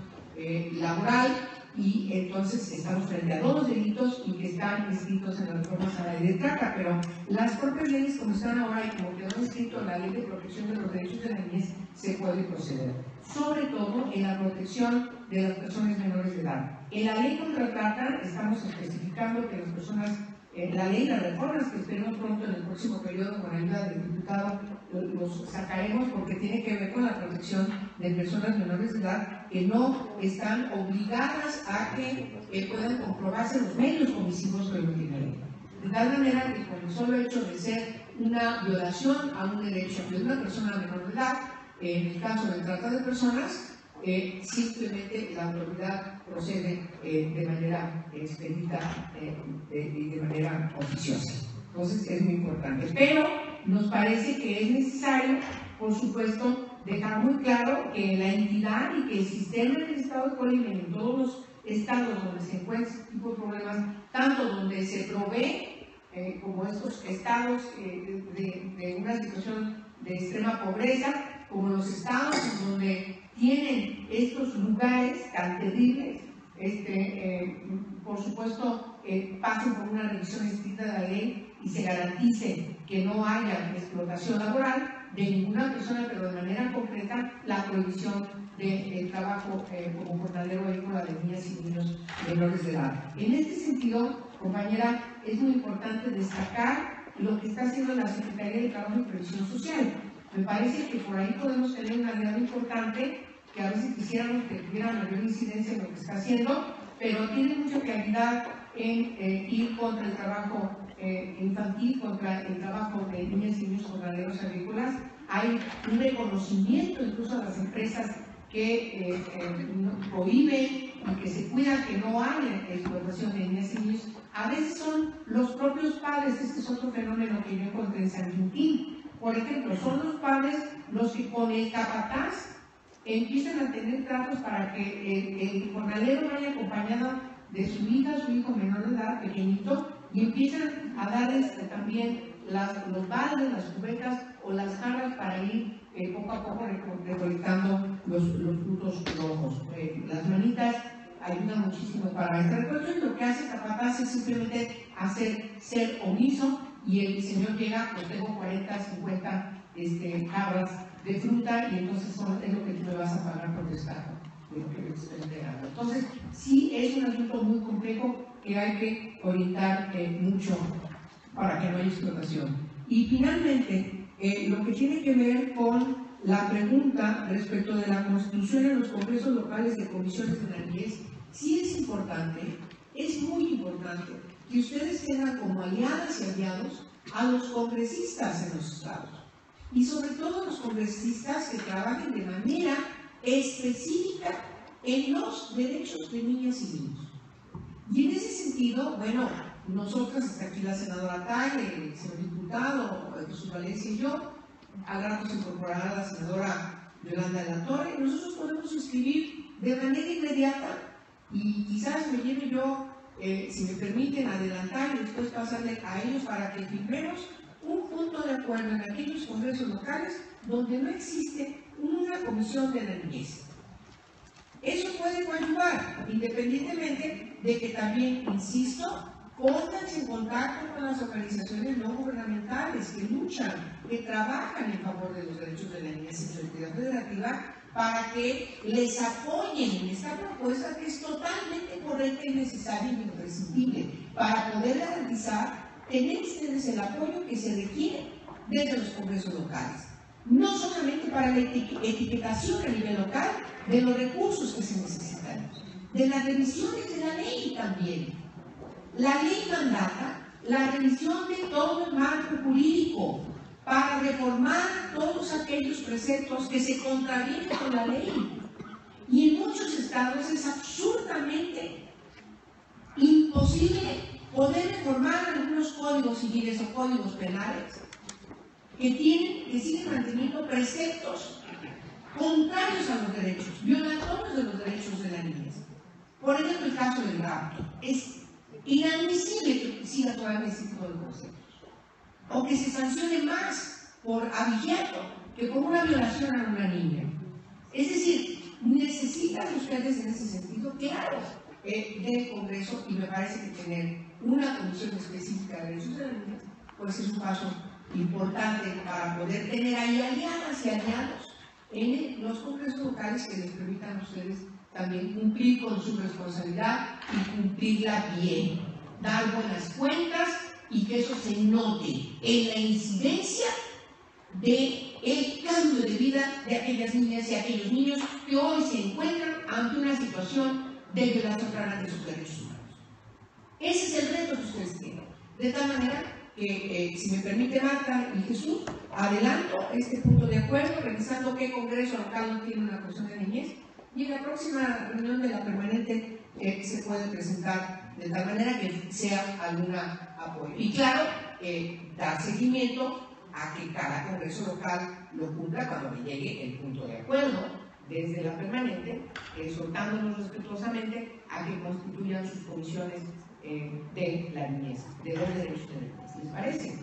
laboral. Y entonces estamos frente a dos delitos y que están inscritos en las reformas a la ley de trata, pero las propias leyes como están ahora y como quedó inscrito en la ley de protección de los derechos de la niñez, se puede proceder, sobre todo en la protección de las personas menores de edad. En la ley contra la trata estamos especificando que las personas, la ley, las reformas que esperemos pronto en el próximo periodo con ayuda del diputado, los sacaremos porque tiene que ver con la protección de personas menores de edad que no están obligadas a que puedan comprobarse los medios comisivos que lo tienen. De tal manera que con el solo hecho de ser una violación a un derecho de una persona menor de edad, en el caso de trata de personas, simplemente la autoridad procede de manera expedita y de manera oficiosa. Entonces es muy importante. Pero nos parece que es necesario, por supuesto, dejar muy claro que la entidad y que el sistema del Estado de Colima, en todos los estados donde se encuentran este tipo de problemas, tanto donde se provee, como estos estados de una situación de extrema pobreza, como los estados donde tienen estos lugares tan terribles, por supuesto, pasen por una revisión estricta de la ley y se garantice que no haya explotación laboral de ninguna persona, pero de manera concreta la prohibición del trabajo como jornalero agrícola de niñas y niños menores de edad. En este sentido, compañera, es muy importante destacar lo que está haciendo la Secretaría de Trabajo y Previsión Social. Me parece que por ahí podemos tener una aliado importante, que a veces quisiéramos que tuviera mayor incidencia en lo que está haciendo, pero tiene mucha claridad en ir contra el trabajo infantil, contra el trabajo de niñas y niños jornaleros agrícolas. Hay un reconocimiento incluso a las empresas que prohíben y que se cuidan que no haya explotación de niñas y niños. A veces son los propios padres, este es otro fenómeno que yo encontré en San Quintín. Por ejemplo, son los padres los que con el capataz empiezan a tener tratos para que el jornalero vaya acompañado de su hija, su hijo menor de edad, pequeñito, y empiezan a darles también los baldes, las cubetas o las jarras para ir poco a poco recolectando los frutos rojos. Las manitas ayudan muchísimo para este recuerdo, y lo que hace capataz es simplemente ser omiso, y el señor llega, pues tengo 40, 50 jarras de fruta, y entonces es lo que tú me vas a pagar por descargo de lo que me estoy entregando. Entonces, sí es un asunto muy complejo que hay que orientar mucho para que no haya explotación. Y finalmente, lo que tiene que ver con la pregunta respecto de la constitución en los congresos locales de comisiones de la niñez, sí es importante, es muy importante que ustedes tengan como aliadas y aliados a los congresistas en los estados, y sobre todo los congresistas que trabajen de manera específica en los derechos de niñas y niños. Y en ese sentido, bueno, nosotras, hasta aquí la senadora Tagle, el señor diputado, Jesús Valencia y yo, al rato se incorporará la senadora Yolanda de la Torre, nosotros podemos inscribir de manera inmediata, y quizás me lleve yo, si me permiten, adelantar y después pasarle a ellos para que firmemos un punto de acuerdo en aquellos congresos locales donde no existe una comisión de la niñez. Eso puede coadyuvar, independientemente de que también, insisto, pónganse en contacto con las organizaciones no gubernamentales que luchan, que trabajan en favor de los derechos de la niñez en su entidad federativa, para que les apoyen en esta propuesta que es totalmente correcta y necesaria y imprescindible para poder garantizar tener ustedes el apoyo que se requiere desde los congresos locales. No solamente para la etiquetación a nivel local de los recursos que se necesitan, de las revisiones de la ley también. La ley mandata la revisión de todo el marco jurídico para reformar todos aquellos preceptos que se contravienen con la ley. Y en muchos estados es absurdamente imposible poder reformar algunos códigos civiles o códigos penales que siguen manteniendo preceptos contrarios a los derechos, violatorios de los derechos de la niñez. Por ejemplo, el caso del rapto. Es inadmisible que siga todavía ese tipo de conceptos, o que se sancione más por abigeato que por una violación a una niña. Es decir, necesitan ustedes en ese sentido, claro, del Congreso, y me parece que tener una comisión específica de derechos de la niña pues es un paso importante para poder tener ahí aliadas y aliados en los congresos locales que les permitan a ustedes también cumplir con su responsabilidad y cumplirla bien, dar buenas cuentas y que eso se note en la incidencia del cambio de vida de aquellas niñas y aquellos niños que hoy se encuentran ante una situación de violación flagrante de sus derechos humanos. Ese es el reto que ustedes tienen. De tal manera que, si me permite Marta y Jesús, adelanto este punto de acuerdo, revisando qué congreso local no tiene una comisión de niñez, y en la próxima reunión de la permanente se puede presentar de tal manera que sea alguna apoyo. Y claro, dar seguimiento a que cada congreso local lo cumpla cuando le llegue el punto de acuerdo desde la permanente, exhortándonos respetuosamente a que constituyan sus comisiones de la niñez, de los derechos de la niñez. ¿Les parece?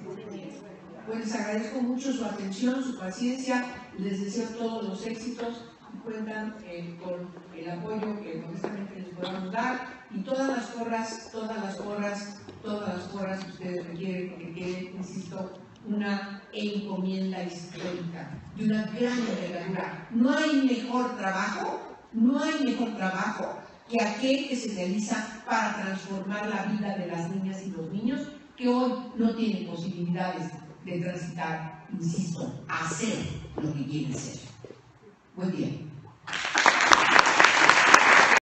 Pues les agradezco mucho su atención, su paciencia, les deseo todos los éxitos y cuentan con el apoyo que modestamente les podamos dar y todas las porras que ustedes requieren, porque quieren, insisto, una encomienda histórica de una gran envergadura. No hay mejor trabajo que aquel que se realiza para transformar la vida de las niñas y los niños que hoy no tienen posibilidades de transitar, insisto, a hacer lo que quieren ser. Buen día.